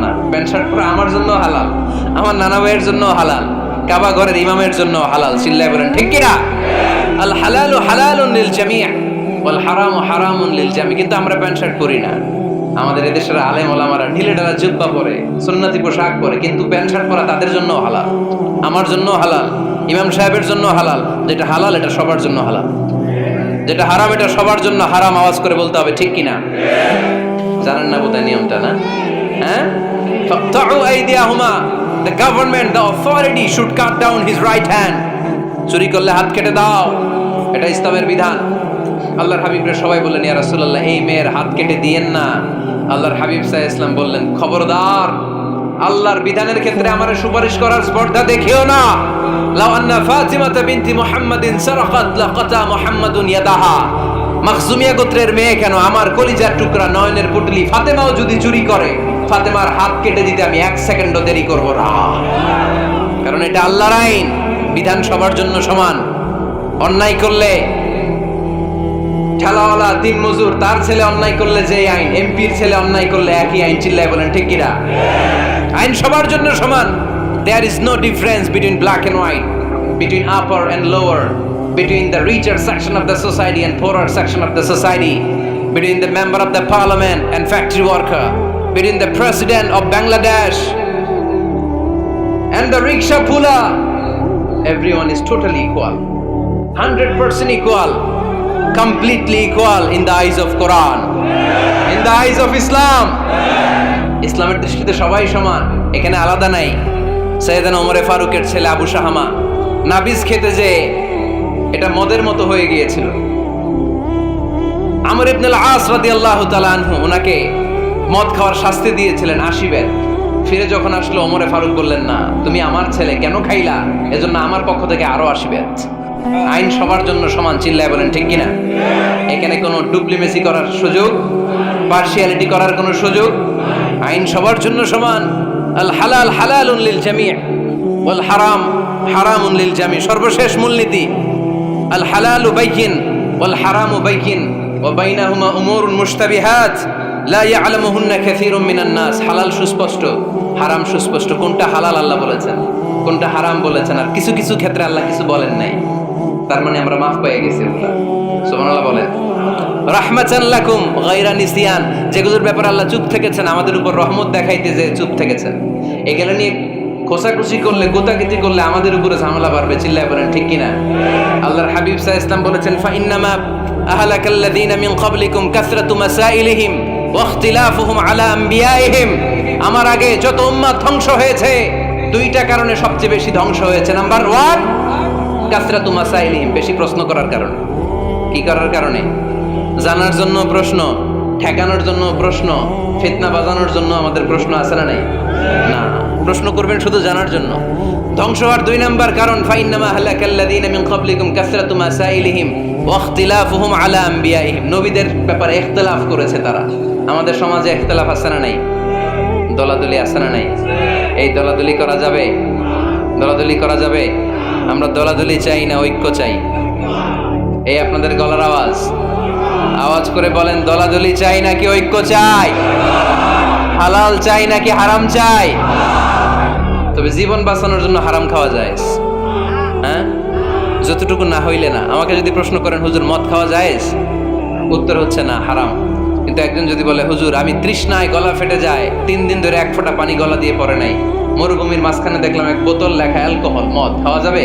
না, প্যান্ট শার্ট পরা আমার জন্য হালাল, আমার নানা ভাইয়ের জন্য হালাল, কাবা ঘরের ইমামের জন্য হালাল। চিল্লায় বলেন ঠিক কিনা? আল হালালু হালালুন লিল জামি' ওয়াল হারামু হারামুন লিল জামি'। কিন্তু আমরা প্যান্ট শার্ট পরি না। আমাদের এদেশের আলেম ওলামারা ঢিলে ঢালা জুব্বা পরে, সুন্নতি পোশাক পরে, কিন্তু প্যান্ট শার্ট পরা তাদের জন্য হালাল, আমার জন্য হালাল, ইমাম সাহেবের জন্য হালাল। যেটা হালাল এটা সবার জন্য হালাল, যেটা হারাম এটা সবার জন্য হারাম। আওয়াজ করে বলতে হবে ঠিক কিনা? জানেন না বোধহয় নিয়মটা, না? হ্যাঁ, ফাকতাউ আইদিয়াহুমা, the government, the authority should cut down his right hand. চুরি করলে হাত কেটে দাও, এটা ইসলামের বিধান। আল্লাহর হাবিবরা সবাই বললেন, ইয়া রাসূলুল্লাহ, এই মেয়ের হাত কেটে দিয়েন না। আল্লাহর হাবিব সাল্লাল্লাহু আলাইহি ওয়াসাল্লাম বললেন, খবরদার, আল্লাহর বিধানের ক্ষেত্রে আমারে সুপারিশ করার স্পর্ধা দেখিও না। লাউ আন্না ফাতিমাতা বিনতি মুহাম্মাদিন সারাকাত লাকাতা মুহাম্মাদুন ইয়াদাহা। মাখজুমিয়া গোত্রের মেয়ে কেন, আমার কলিজার টুকরা নয়নের পুটলি ফাতেমাও যদি চুরি করে, ফাতেমার হাত কেটে দিতে আমি 1 সেকেন্ডও দেরি করব না। কারণ এটা আল্লাহর আইন, বিধান সবার জন্য সমান। অন্যায় করলে ঠেলাওয়ালা, দিন মজুর, তার ছেলে অন্যায় করলে যে আইন, এমপির ছেলে অন্যায় করলে একই আইন। চিল্লায় বলেন ঠিক কিনা? আইন সবার জন্য সমান। There is no difference between black and white, between upper and lower, between the richer section of the society and poorer section of the society, between the member of the parliament and factory worker, between the president of Bangladesh and the rickshaw puller. Everyone is totally equal, 100% equal, completely equal in the eyes of Quran, in the eyes of Islam. ইসলামের দৃষ্টিতে সবাই সমান, এখানে আলাদা নাই। সৈয়দনা ওমরে ফারুকের ছেলে আবু শাহামা নাবিজ খেতে যে এটা মদের মতো হয়ে গিয়েছিল। আমর ইবনে আল-আস রাদিয়াল্লাহু তাআলা আনহু ওনাকে মদ খাওয়ার শাস্তি দিয়েছিলেন 80 বেত। ফিরে যখন আসলো ওমরে ফারুক বললেন, না তুমি আমার ছেলে কেন খাইলা, এজন্য আমার পক্ষ থেকে আরো 80 বেত। আইন সবার জন্য সমান, চিল্লায় বলেন ঠিক কিনা? এখানে কোনো ডুপ্লিমেসি করার সুযোগ, পার্শিয়ালিটি করার কোনো সুযোগ, আইন সবার জন্য সমান। আল হালাল হালালুন লিল জামি' ওয়াল হারাম হারামুন লিল জামি'। সর্বশেষ মূলনীতি আল হালালু বাইয়িন ওয়াল হারামু বাইয়িন ওয়া বাইনাহুমা উমুরুন মুশতাবিহাত লা ইয়ালামুহুন্না কাসীরুম মিনান নাস। হালাল সুস্পষ্ট, হারাম সুস্পষ্ট। কোনটা হালাল আল্লাহ বলেছেন, কোনটা হারাম বলেছেন, আর কিছু কিছু ক্ষেত্রে আল্লাহ কিছু বলেন নাই। তার মানে আমরা মাফ পেয়ে গেছি। সুবহানাল্লাহ বলেন। রাহমাতান লাকুম গায়রা নিসিয়ান, যেগুলোর ব্যাপারে আল্লাহ চুপ থেকেছেন, আমাদের উপর রহমত দেখাইতে যে চুপ থেকেছেন। এগুলো নিয়ে খোসাখুশি করলে, গোতাগিতি করলে আমাদের উপরে ঝামেলা বাড়বে। চিল্লায় বলেন ঠিক কিনা? আল্লাহর হাবিব সাল্লাল্লাহু আলাইহি ওয়াসাল্লাম বলেছেন, ফা ইন্নামা আহলাকাল্লাযীনা মিন ক্বাবলিকুম কাসরাতু মাসাইলিহিম ওয়া ইখতিলাফুহুম আলা আমবিয়াইহিম। আমার আগে যত উম্মাত ধ্বংস হয়েছে, দুইটা কারণে সবচেয়ে বেশি ধ্বংস হয়েছে। নাম্বার 1 কাসরাতু মাসাইলিহিম, বেশি প্রশ্ন করার কারণে। কি করার কারণে? জানার জন্য প্রশ্ন, ঠেকানোর জন্য প্রশ্ন, ফিতনা বাজানোর জন্য আমাদের প্রশ্ন আছে না নাই? না, প্রশ্ন করবেন শুধু জানার জন্য। ধ্বংস হওয়ার 2 নাম্বার কারণ, ফাইন্নামা আহলাকাল্লাযীনা মিন ক্বাবলিকুম কাসরাতু মাসাইলিহিম ওয়া ইখতিলাফুহুম আলা আমবিয়াইহিম। নবীদের ব্যাপারে ইখতিলাফ করেছে তারা। আমাদের সমাজে ইখতিলাফ আছে না নাই? দলাদলি আছে না নাই? এই দলাদলি করা যাবে? দলাদলি করা যাবে? আমরা দলাদলি চাই না, ঐক্য চাই। এই আপনাদের গলার আওয়াজ, আওয়াজ করে বলেন, দলাদলি চাই নাকি ঐক্য চাই? হালাল চাই নাকি হারাম চাই? তবে জীবন বাঁচানোর জন্য হারাম খাওয়া যায়, হ্যাঁ, যতটুকু না হইলে না। আমাকে যদি প্রশ্ন করেন, হুজুর মদ খাওয়া যায়? উত্তর হচ্ছে না, হারাম। কিন্তু একজন যদি বলে, হুজুর আমি তৃষ্ণায় গলা ফেটে যায়, 3 দিন ধরে 1 ফোঁটা পানি গলা দিয়ে পড়ে নাই, মরুভূমির মাঝখানে দেখলাম 1 বোতল লেখা অ্যালকোহল, মদ খাওয়া যাবে?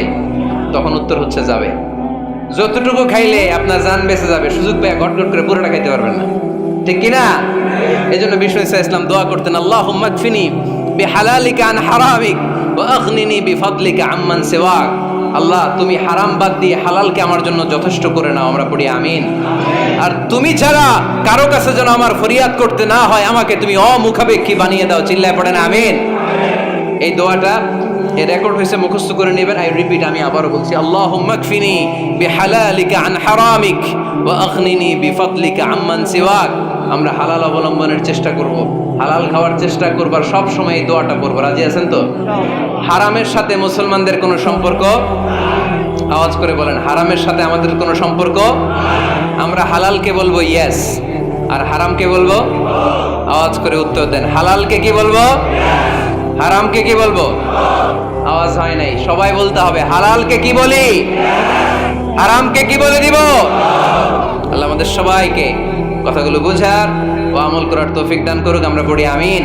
তখন উত্তর হচ্ছে যাবে। যতটুকু খাইলে আপনার জান বেঁচে যাবে, সুযোগ পেয়ে গট গট করে পুরোটা খাইতে পারবেন না, ঠিক কিনা? এই জন্য বিষ্ণু ঈসা ইসলাম দোয়া করতেন, আল্লাহুম্মা কফিনি বিহালালিকা আন হারামিক ওয়া আগনিনি বিফাদলিকা আম্মান সিওয়াক। আল্লাহ তুমি হারাম বাদ দিয়ে হালালকে আমার জন্য যথেষ্ট করে নাও। আমরা পড়ি আমিন। আর তুমি ছাড়া কারো কাছে যেন আমার ফরিয়াদ করতে না হয়, আমাকে তুমি অমুখাপেক্ষী বানিয়ে দাও। চিল্লায় পড়েন আমিন। এই দোয়াটা এই রেকর্ড হয়েছে, মুখস্থ করে নেবেন। আই রিপিট, আমি আবারও বলছি, আল্লাহুম্মা কফিনি বিহালালিকা আন হারামিক ওয়া আগনিনি বিফাদলিকা আম্মান সিওয়াক। আমরা হালাল অবলম্বনের চেষ্টা করব, হালাল খাওয়ার চেষ্টা করব, আর সব সময় এই দোয়াটা পড়ব। রাজি আছেন তো? হারামের সাথে মুসলমানদের কোনো সম্পর্ক? আওয়াজ করে বলেন, হারামের সাথে আমাদের কোনো সম্পর্ক? আমরা হালালকে বলবো ইয়েস, আর হারামকে বলবো? আওয়াজ করে উত্তর দেন, হালালকে কি বলবো, হারামকে কি বলবো? আওয়াজ হয় নাই, সবাই বলতে হবে, হালালকে কি বলি, হারামকে কি বলে দিব? আল্লাহ আমাদের সবাইকে কথাগুলো বুঝার ও আমল করার তৌফিক দান করুক। আমরা পড়ি আমিন।